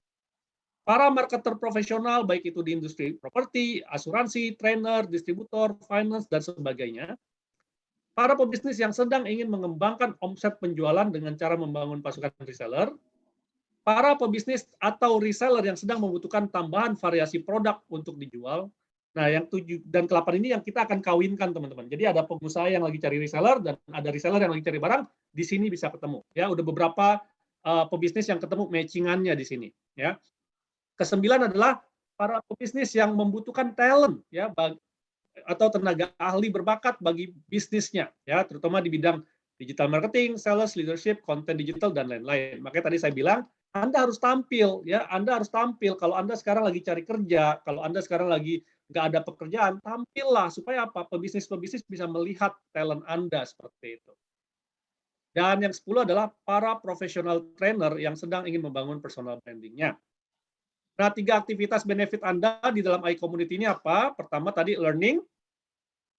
para marketer profesional, baik itu di industri properti, asuransi, trainer, distributor, finance, dan sebagainya, para pebisnis yang sedang ingin mengembangkan omset penjualan dengan cara membangun pasukan reseller, para pebisnis atau reseller yang sedang membutuhkan tambahan variasi produk untuk dijual. Nah, yang 7 dan 8 ini yang kita akan kawinkan, teman-teman. Jadi ada pengusaha yang lagi cari reseller dan ada reseller yang lagi cari barang, di sini bisa ketemu. Ya, udah beberapa pebisnis yang ketemu matchingannya di sini. Ya. Kesembilan adalah para pebisnis yang membutuhkan talent, ya, atau tenaga ahli berbakat bagi bisnisnya, ya, terutama di bidang digital marketing, sales, leadership, konten digital dan lain-lain. Makanya tadi saya bilang Anda harus tampil, ya, Anda harus tampil. Kalau Anda sekarang lagi cari kerja, kalau Anda sekarang lagi nggak ada pekerjaan, tampillah supaya apa? Pebisnis-pebisnis bisa melihat talent Anda seperti itu. Dan yang 10 adalah para professional trainer yang sedang ingin membangun personal branding-nya. Nah, 3 aktivitas benefit Anda di dalam iCommunity ini apa? Pertama tadi learning,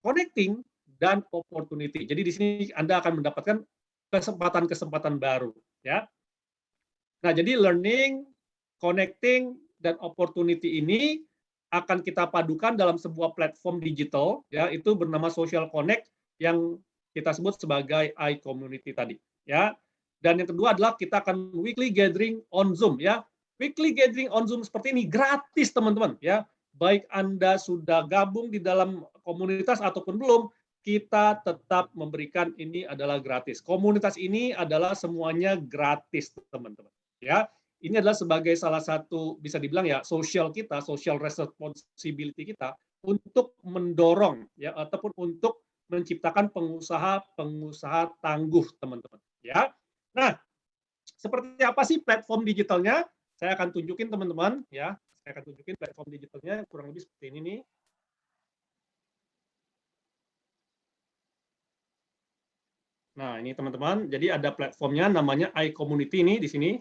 connecting, dan opportunity. Jadi di sini Anda akan mendapatkan kesempatan-kesempatan baru, ya. Nah, jadi learning, connecting, dan opportunity ini akan kita padukan dalam sebuah platform digital, ya, itu bernama Social Connect yang kita sebut sebagai iCommunity tadi, ya. Dan yang kedua adalah kita akan weekly gathering on Zoom, ya. Weekly gathering on Zoom seperti ini gratis, teman-teman, ya. Baik Anda sudah gabung di dalam komunitas ataupun belum, kita tetap memberikan ini adalah gratis. Komunitas ini adalah semuanya gratis, teman-teman. Ya, ini adalah sebagai salah satu bisa dibilang ya social kita, social responsibility kita untuk mendorong ya ataupun untuk menciptakan pengusaha tangguh, teman-teman. Ya. Nah, seperti apa sih platform digitalnya? Saya akan tunjukin teman-teman ya. Saya akan tunjukin platform digitalnya kurang lebih seperti ini nih. Nah, ini teman-teman. Jadi ada platformnya namanya iCommunity ini di sini.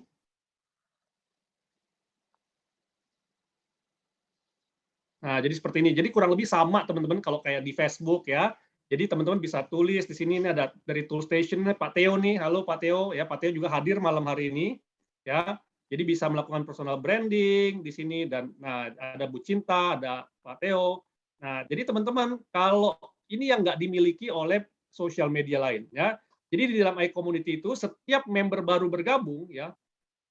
Nah, jadi seperti ini. Jadi kurang lebih sama teman-teman kalau kayak di Facebook ya. Jadi teman-teman bisa tulis di sini, ini ada dari Toolstation Pak Theo nih. Halo Pak Theo, ya Pak Theo juga hadir malam hari ini. Ya. Jadi bisa melakukan personal branding di sini dan nah ada Bu Cinta, ada Pak Theo. Nah, jadi teman-teman kalau ini yang nggak dimiliki oleh sosial media lain ya. Jadi di dalam iCommunity itu setiap member baru bergabung ya,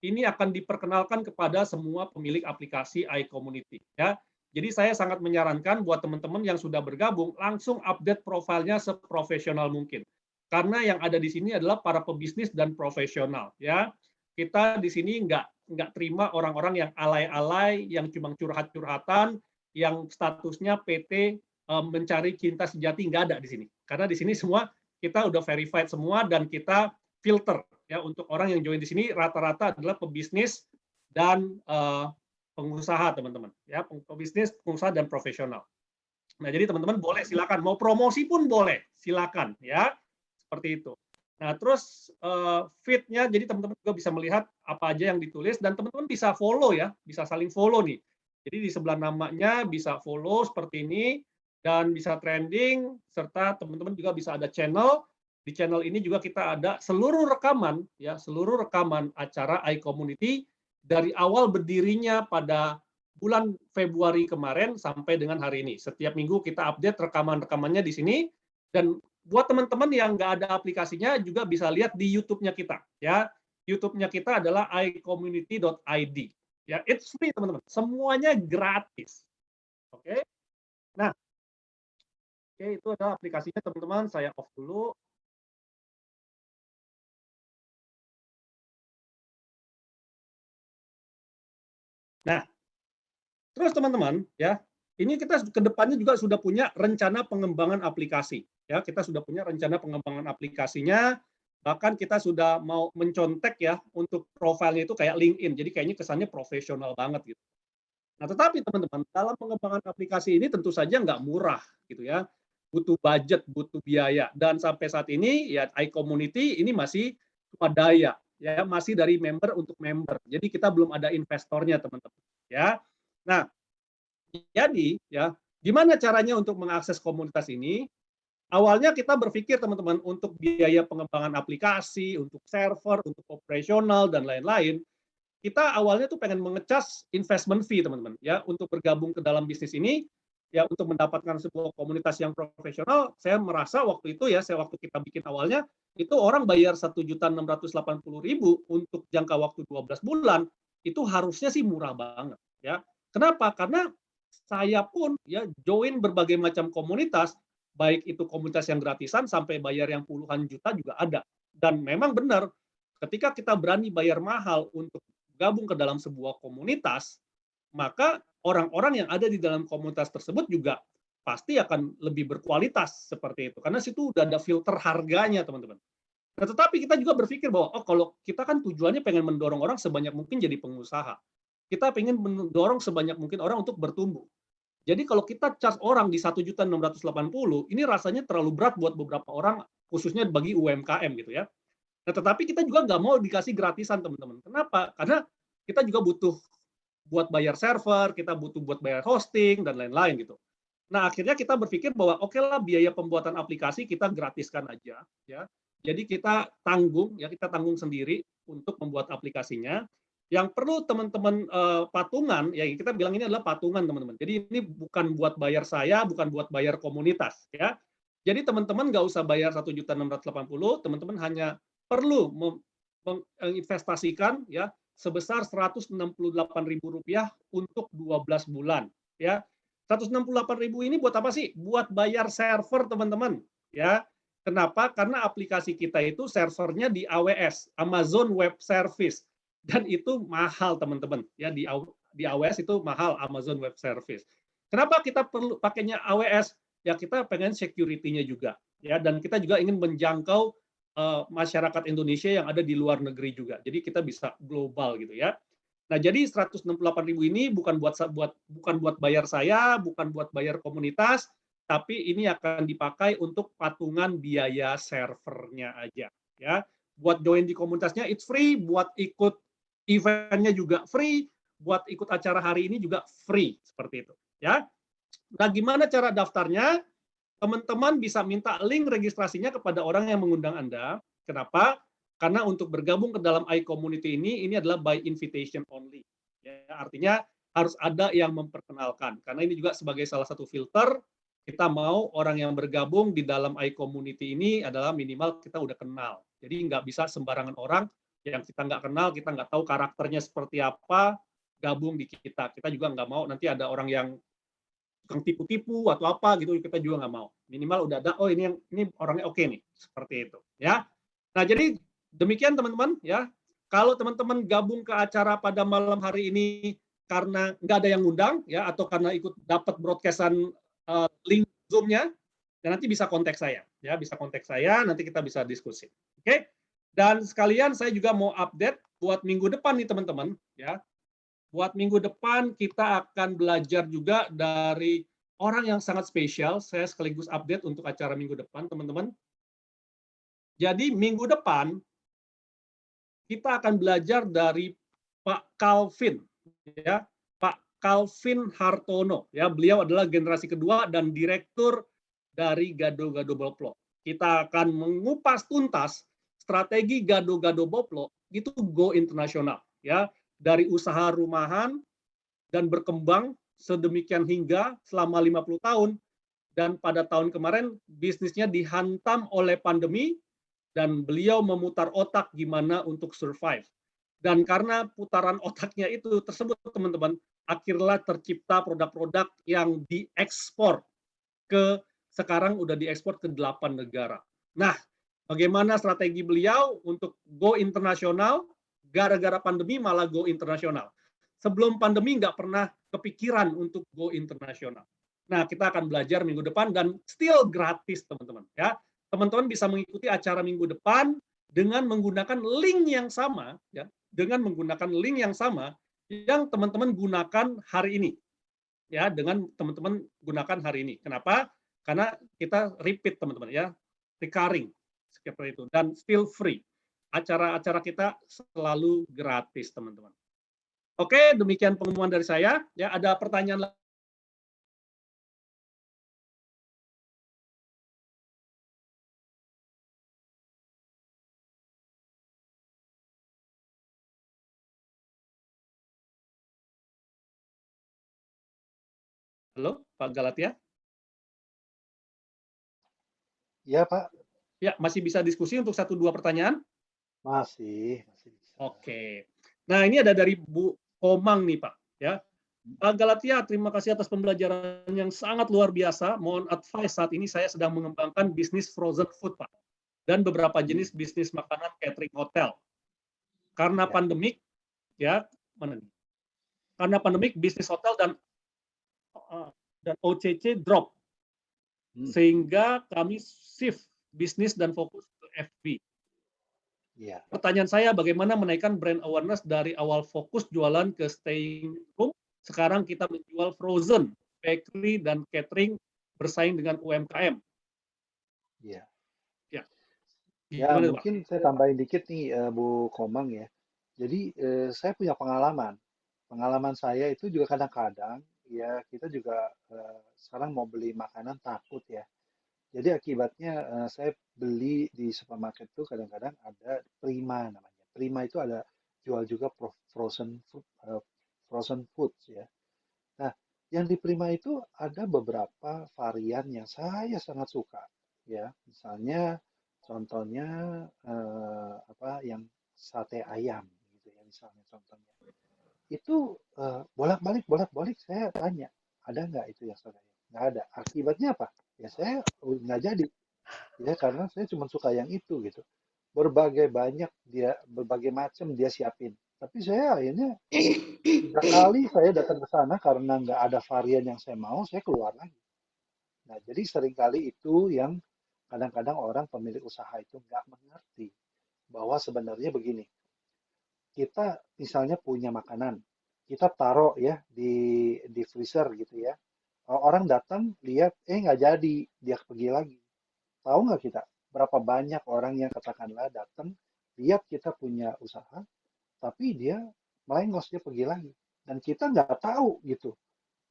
ini akan diperkenalkan kepada semua pemilik aplikasi iCommunity ya. Jadi saya sangat menyarankan buat teman-teman yang sudah bergabung langsung update profilnya seprofesional mungkin. Karena yang ada di sini adalah para pebisnis dan profesional ya. Kita di sini nggak terima orang-orang yang alay-alay, yang cuma curhat-curhatan, yang statusnya PT mencari cinta sejati, nggak ada di sini. Karena di sini semua kita udah verified semua dan kita filter ya untuk orang yang join di sini rata-rata adalah pebisnis dan pengusaha teman-teman ya, pebisnis, pengusaha dan profesional. Nah, jadi teman-teman boleh silakan mau promosi pun boleh, silakan ya. Seperti itu. Nah, terus feed-nya jadi teman-teman juga bisa melihat apa aja yang ditulis dan teman-teman bisa follow ya, bisa saling follow nih. Jadi di sebelah namanya bisa follow seperti ini dan bisa trending serta teman-teman juga bisa ada channel. Di channel ini juga kita ada seluruh rekaman ya, seluruh rekaman acara iCommunity dari awal berdirinya pada bulan Februari kemarin sampai dengan hari ini. Setiap minggu kita update rekaman-rekamannya di sini dan buat teman-teman yang nggak ada aplikasinya juga bisa lihat di YouTube-nya kita ya. YouTube-nya kita adalah iCommunity.id ya, it's free teman-teman, semuanya gratis. Oke. Nah, oke itu adalah aplikasinya teman-teman, saya off dulu. Nah, terus teman-teman ya, ini kita ke depannya juga sudah punya rencana pengembangan aplikasi. Ya, kita sudah punya rencana pengembangan aplikasinya, bahkan kita sudah mau mencontek ya untuk profilnya itu kayak LinkedIn. Jadi kayaknya kesannya profesional banget gitu. Nah, tetapi teman-teman, dalam pengembangan aplikasi ini tentu saja nggak murah gitu ya. Butuh budget, butuh biaya. Dan sampai saat ini ya iCommunity ini masih swadaya ya, masih dari member untuk member. Jadi kita belum ada investornya teman-teman ya. Nah, jadi ya, gimana caranya untuk mengakses komunitas ini? Awalnya kita berpikir teman-teman untuk biaya pengembangan aplikasi, untuk server, untuk operasional dan lain-lain, kita awalnya tuh pengen mengecas investment fee teman-teman ya untuk bergabung ke dalam bisnis ini ya untuk mendapatkan sebuah komunitas yang profesional. Saya merasa waktu itu ya, waktu kita bikin awalnya itu orang bayar 1.680.000 untuk jangka waktu 12 bulan itu harusnya sih murah banget ya. Kenapa? Karena saya pun ya join berbagai macam komunitas, baik itu komunitas yang gratisan sampai bayar yang puluhan juta juga ada. Dan memang benar, ketika kita berani bayar mahal untuk gabung ke dalam sebuah komunitas, maka orang-orang yang ada di dalam komunitas tersebut juga pasti akan lebih berkualitas seperti itu. Karena situ udah ada filter harganya, teman-teman. Nah, tetapi kita juga berpikir bahwa, oh kalau kita kan tujuannya pengen mendorong orang sebanyak mungkin jadi pengusaha. Kita pengen mendorong sebanyak mungkin orang untuk bertumbuh. Jadi kalau kita charge orang di 1.680.000, ini rasanya terlalu berat buat beberapa orang, khususnya bagi UMKM gitu ya. Nah, tetapi kita juga nggak mau dikasih gratisan teman-teman. Kenapa? Karena kita juga butuh buat bayar server, kita butuh buat bayar hosting dan lain-lain gitu. Nah, akhirnya kita berpikir bahwa oke lah biaya pembuatan aplikasi kita gratiskan aja ya. Jadi kita tanggung ya, kita tanggung sendiri untuk membuat aplikasinya. Yang perlu teman-teman patungan, ya kita bilang ini adalah patungan teman-teman. Jadi ini bukan buat bayar saya, bukan buat bayar komunitas, ya. Jadi teman-teman nggak usah bayar 1.680.000, teman-teman hanya perlu menginvestasikan ya sebesar Rp168.000 untuk 12 bulan, ya. 168.000 ini buat apa sih? Buat bayar server teman-teman, ya. Kenapa? Karena aplikasi kita itu servernya di AWS, Amazon Web Service. Dan itu mahal teman-teman ya, di AWS itu mahal, Amazon Web Service. Kenapa kita perlu pakainya AWS? Ya kita pengen security-nya juga ya, dan kita juga ingin menjangkau masyarakat Indonesia yang ada di luar negeri juga. Jadi kita bisa global gitu ya. Nah, jadi 168.000 ini bukan buat bayar saya, bukan buat bayar komunitas, tapi ini akan dipakai untuk patungan biaya servernya aja ya. Buat join di komunitasnya it's free, buat ikut eventnya juga free, buat ikut acara hari ini juga free, seperti itu. Ya. Nah, gimana cara daftarnya? Teman-teman bisa minta link registrasinya kepada orang yang mengundang Anda. Kenapa? Karena untuk bergabung ke dalam iCommunity ini adalah by invitation only. Ya, artinya harus ada yang memperkenalkan. Karena ini juga sebagai salah satu filter, kita mau orang yang bergabung di dalam iCommunity ini adalah minimal kita udah kenal. Jadi nggak bisa sembarangan orang yang kita nggak kenal, kita nggak tahu karakternya seperti apa, gabung di kita. Kita juga nggak mau nanti ada orang yang tukang tipu-tipu atau apa gitu, kita juga nggak mau. Minimal udah ada, oh ini orangnya oke nih, seperti itu. Ya. Nah jadi demikian teman-teman ya. Kalau teman-teman gabung ke acara pada malam hari ini karena nggak ada yang ngundang ya, atau karena ikut dapat broadcastan link Zoom-nya, dan nanti bisa kontak saya ya, bisa kontak saya, nanti kita bisa diskusi. Oke. Dan sekalian saya juga mau update buat minggu depan nih teman-teman ya. Buat minggu depan kita akan belajar juga dari orang yang sangat spesial. Saya sekaligus update untuk acara minggu depan, teman-teman. Jadi minggu depan kita akan belajar dari Pak Calvin, ya, Pak Calvin Hartono. Ya, beliau adalah generasi kedua dan direktur dari Gado-Gado Boplo. Kita akan mengupas tuntas strategi Gado-Gado Boplo itu go internasional, ya. Dari usaha rumahan dan berkembang sedemikian hingga selama 50 tahun, dan pada tahun kemarin bisnisnya dihantam oleh pandemi dan beliau memutar otak gimana untuk survive. Dan karena putaran otaknya itu tersebut teman-teman, akhirnya tercipta produk-produk yang diekspor ke, sekarang udah diekspor ke 8 negara. Nah, bagaimana strategi beliau untuk go internasional? Gara-gara pandemi malah go internasional. Sebelum pandemi nggak pernah kepikiran untuk go internasional. Nah, kita akan belajar minggu depan dan still gratis, teman-teman. Ya, teman-teman bisa mengikuti acara minggu depan dengan menggunakan link yang sama, ya, dengan menggunakan link yang sama yang teman-teman gunakan hari ini, ya, dengan teman-teman gunakan hari ini. Kenapa? Karena kita repeat, teman-teman, ya, recurring seperti itu dan still free. Acara-acara kita selalu gratis, teman-teman. Oke, demikian pengumuman dari saya. Ya, ada pertanyaan lagi? Halo, Pak Galatia? Iya, Pak. Ya, masih bisa diskusi untuk 1-2 pertanyaan? Masih bisa. Oke. Nah, ini ada dari Bu Komang nih, Pak. Ya, Pak Galatia, terima kasih atas pembelajaran yang sangat luar biasa. Mohon advice, saat ini saya sedang mengembangkan bisnis frozen food, Pak, dan beberapa jenis bisnis makanan catering hotel. Karena Ya. pandemik, ya, mana nih? Karena pandemik bisnis hotel dan OCC drop, sehingga kami shift bisnis dan fokus ke FB. Iya. Pertanyaan saya, bagaimana menaikkan brand awareness dari awal fokus jualan ke staying room, sekarang kita menjual frozen, bakery, dan catering bersaing dengan UMKM. Iya. Ya, Ya, gimana, Pak? mungkin saya tambahin dikit nih, Bu Komang ya. Jadi, saya punya pengalaman. Pengalaman saya itu juga kadang-kadang, ya kita juga sekarang mau beli makanan takut ya. Jadi akibatnya saya beli di supermarket itu kadang-kadang ada Prima namanya. Prima itu ada jual juga frozen foods ya. Nah, yang di Prima itu ada beberapa varian yang saya sangat suka ya. Misalnya contohnya apa yang sate ayam gitu ya misalnya contohnya. Itu bolak-balik saya tanya, ada nggak itu yang sate ayam? Nggak ada. Akibatnya apa? Ya saya nggak jadi ya karena saya cuma suka yang itu gitu. Berbagai macam dia siapin. Tapi saya akhirnya 3 kali saya datang ke sana karena nggak ada varian yang saya mau, saya keluar lagi. Nah, jadi seringkali itu yang kadang-kadang orang pemilik usaha itu nggak mengerti bahwa sebenarnya begini, kita misalnya punya makanan, kita taruh ya di freezer gitu ya. Orang datang lihat, nggak jadi, dia pergi lagi. Tahu nggak kita berapa banyak orang yang katakanlah datang lihat kita punya usaha, tapi dia melengos dia pergi lagi dan kita nggak tahu gitu.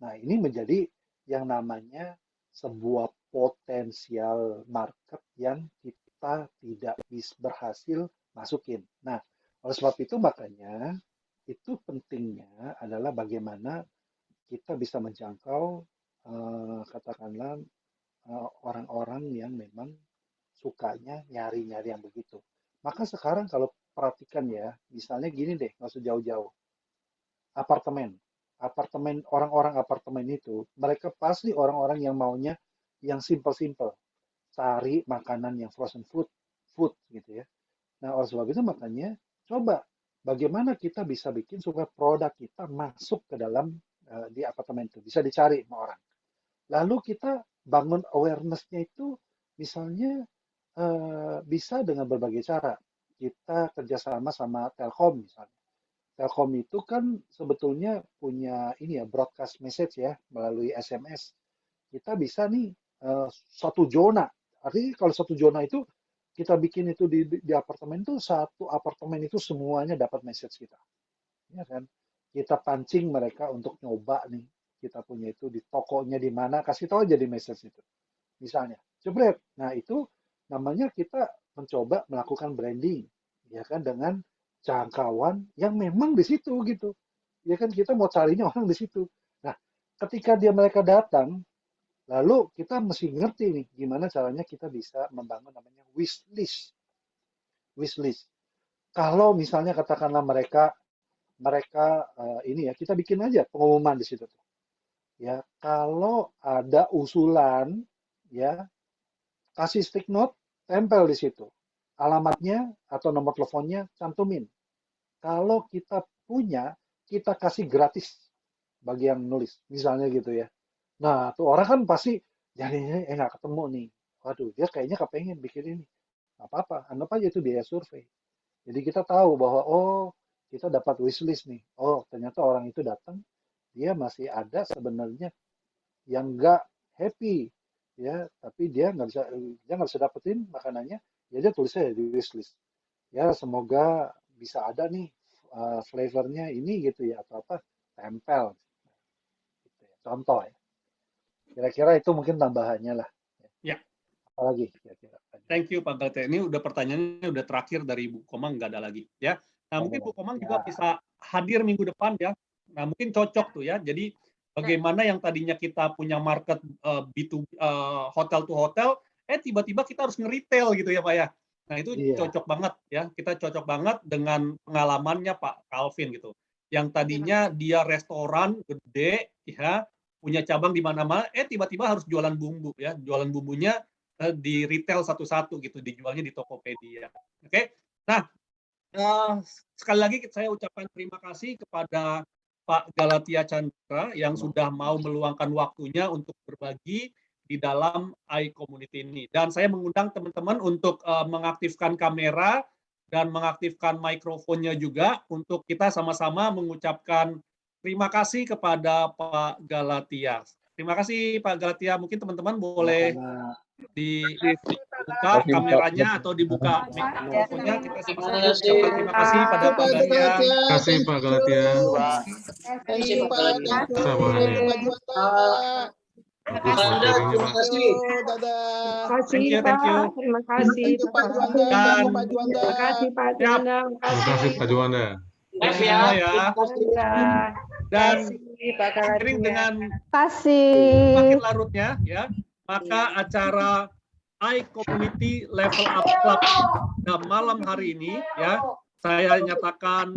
Nah ini menjadi yang namanya sebuah potensial market yang kita tidak bisa berhasil masukin. Nah, oleh sebab itu makanya itu pentingnya adalah bagaimana kita bisa menjangkau katakanlah orang-orang yang memang sukanya nyari-nyari yang begitu. Maka sekarang kalau perhatikan ya, misalnya gini deh, nggak usah jauh-jauh. Apartemen. Apartemen, orang-orang apartemen itu, mereka pasti orang-orang yang maunya yang simple-simple. Cari makanan yang frozen food gitu ya. Nah, oleh sebab itu makanya coba bagaimana kita bisa bikin supaya produk kita masuk ke dalam di apartemen itu, bisa dicari sama orang. Lalu kita bangun awareness-nya itu misalnya bisa dengan berbagai cara. Kita kerjasama sama Telkom misalnya. Telkom itu kan sebetulnya punya ini ya broadcast message ya melalui SMS. Kita bisa nih satu zona. Artinya kalau satu zona itu kita bikin itu di apartemen itu satu apartemen itu semuanya dapat message kita. Ya kan? Kita pancing mereka untuk nyoba nih. Kita punya itu di tokonya di mana, kasih tahu aja di message itu. Misalnya, jebret. Nah, itu namanya kita mencoba melakukan branding, ya kan, dengan jangkauan yang memang di situ gitu. Ya kan kita mau carinya orang di situ. Nah, ketika mereka datang, lalu kita mesti ngerti nih gimana caranya kita bisa membangun namanya wish list. Wish list. Kalau misalnya katakanlah mereka ini ya kita bikin aja pengumuman di situ tuh. Ya, kalau ada usulan ya kasih stick note, tempel di situ. Alamatnya atau nomor teleponnya cantumin. Kalau kita punya, kita kasih gratis bagi yang nulis, misalnya gitu ya. Nah, tuh orang kan pasti jadinya nggak ketemu nih. Waduh, dia kayaknya kepengen bikin ini. Nggak apa-apa, anggap aja itu biaya survei. Jadi kita tahu bahwa oh kita dapat wishlist nih. Oh ternyata orang itu datang, dia masih ada sebenarnya yang nggak happy ya, tapi dia nggak bisa dapetin makanannya, ya dia tulis aja di wishlist. Ya semoga bisa ada nih flavornya ini gitu ya atau apa tempel. Gitu ya. Contoh ya. Kira-kira itu mungkin tambahannya lah. Ya. Apalagi kira-kira. Thank you Pak Galte. Ini udah pertanyaannya udah terakhir dari Bu Komang, nggak ada lagi ya. Nah mungkin Bu Komang juga bisa hadir minggu depan ya. Nah mungkin cocok tuh ya. Jadi bagaimana yang tadinya kita punya market B2 hotel to hotel, tiba-tiba kita harus nge-retail gitu ya Pak ya. Nah itu cocok banget ya. Kita cocok banget dengan pengalamannya Pak Calvin gitu. Yang tadinya dia restoran gede ya, punya cabang di mana-mana, tiba-tiba harus jualan bumbu ya. Jualan bumbunya di retail satu-satu gitu, dijualnya di Tokopedia. Oke. Nah, sekali lagi saya ucapkan terima kasih kepada Pak Galatia Chandra yang sudah mau meluangkan waktunya untuk berbagi di dalam iCommunity ini. Dan saya mengundang teman-teman untuk mengaktifkan kamera dan mengaktifkan mikrofonnya juga untuk kita sama-sama mengucapkan terima kasih kepada Pak Galatia. Terima kasih Pak Galatia. Mungkin teman-teman boleh dibuka kameranya atau dibuka mikrofonnya. Kita sama-sama ucapkan terima kasih pada Pak Galatia. Terima kasih Pak Galatia. Terima kasih Pak. Bagus materinya Pak. Dadah. Thank you, thank you. Terima kasih Pak Juanda. Dan Pak Juanda. Terima kasih Pak Juanda. Terima kasih Pak Juanda. semua ya. Dan seiring dengan makin larutnya ya, maka acara iCommunity Level Up Club malam hari ini ya saya nyatakan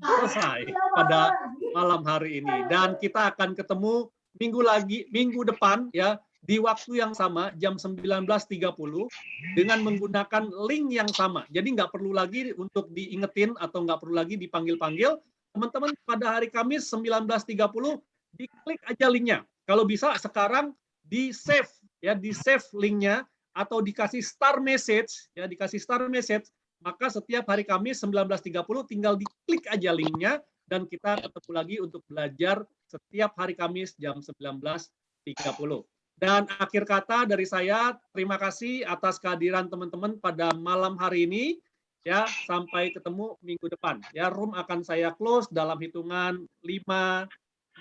selesai pada malam hari ini, dan kita akan ketemu minggu depan ya di waktu yang sama jam 19.30 dengan menggunakan link yang sama. Jadi nggak perlu lagi untuk diingetin atau nggak perlu lagi dipanggil-panggil. Teman-teman pada hari Kamis 19.30 diklik aja linknya. Kalau bisa sekarang di save ya, di save linknya atau dikasih star message ya, dikasih star message. Maka setiap hari Kamis 19.30 tinggal diklik aja linknya dan kita ketemu lagi untuk belajar setiap hari Kamis jam 19.30. Dan akhir kata dari saya, terima kasih atas kehadiran teman-teman pada malam hari ini. Ya, sampai ketemu minggu depan. Ya, room akan saya close dalam hitungan 5.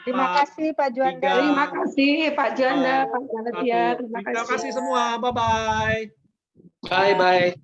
Terima kasih Pak Juanda. 3, Terima kasih Pak Juanda, Pak Galatia. Terima kasih semua. Bye-bye. Bye-bye.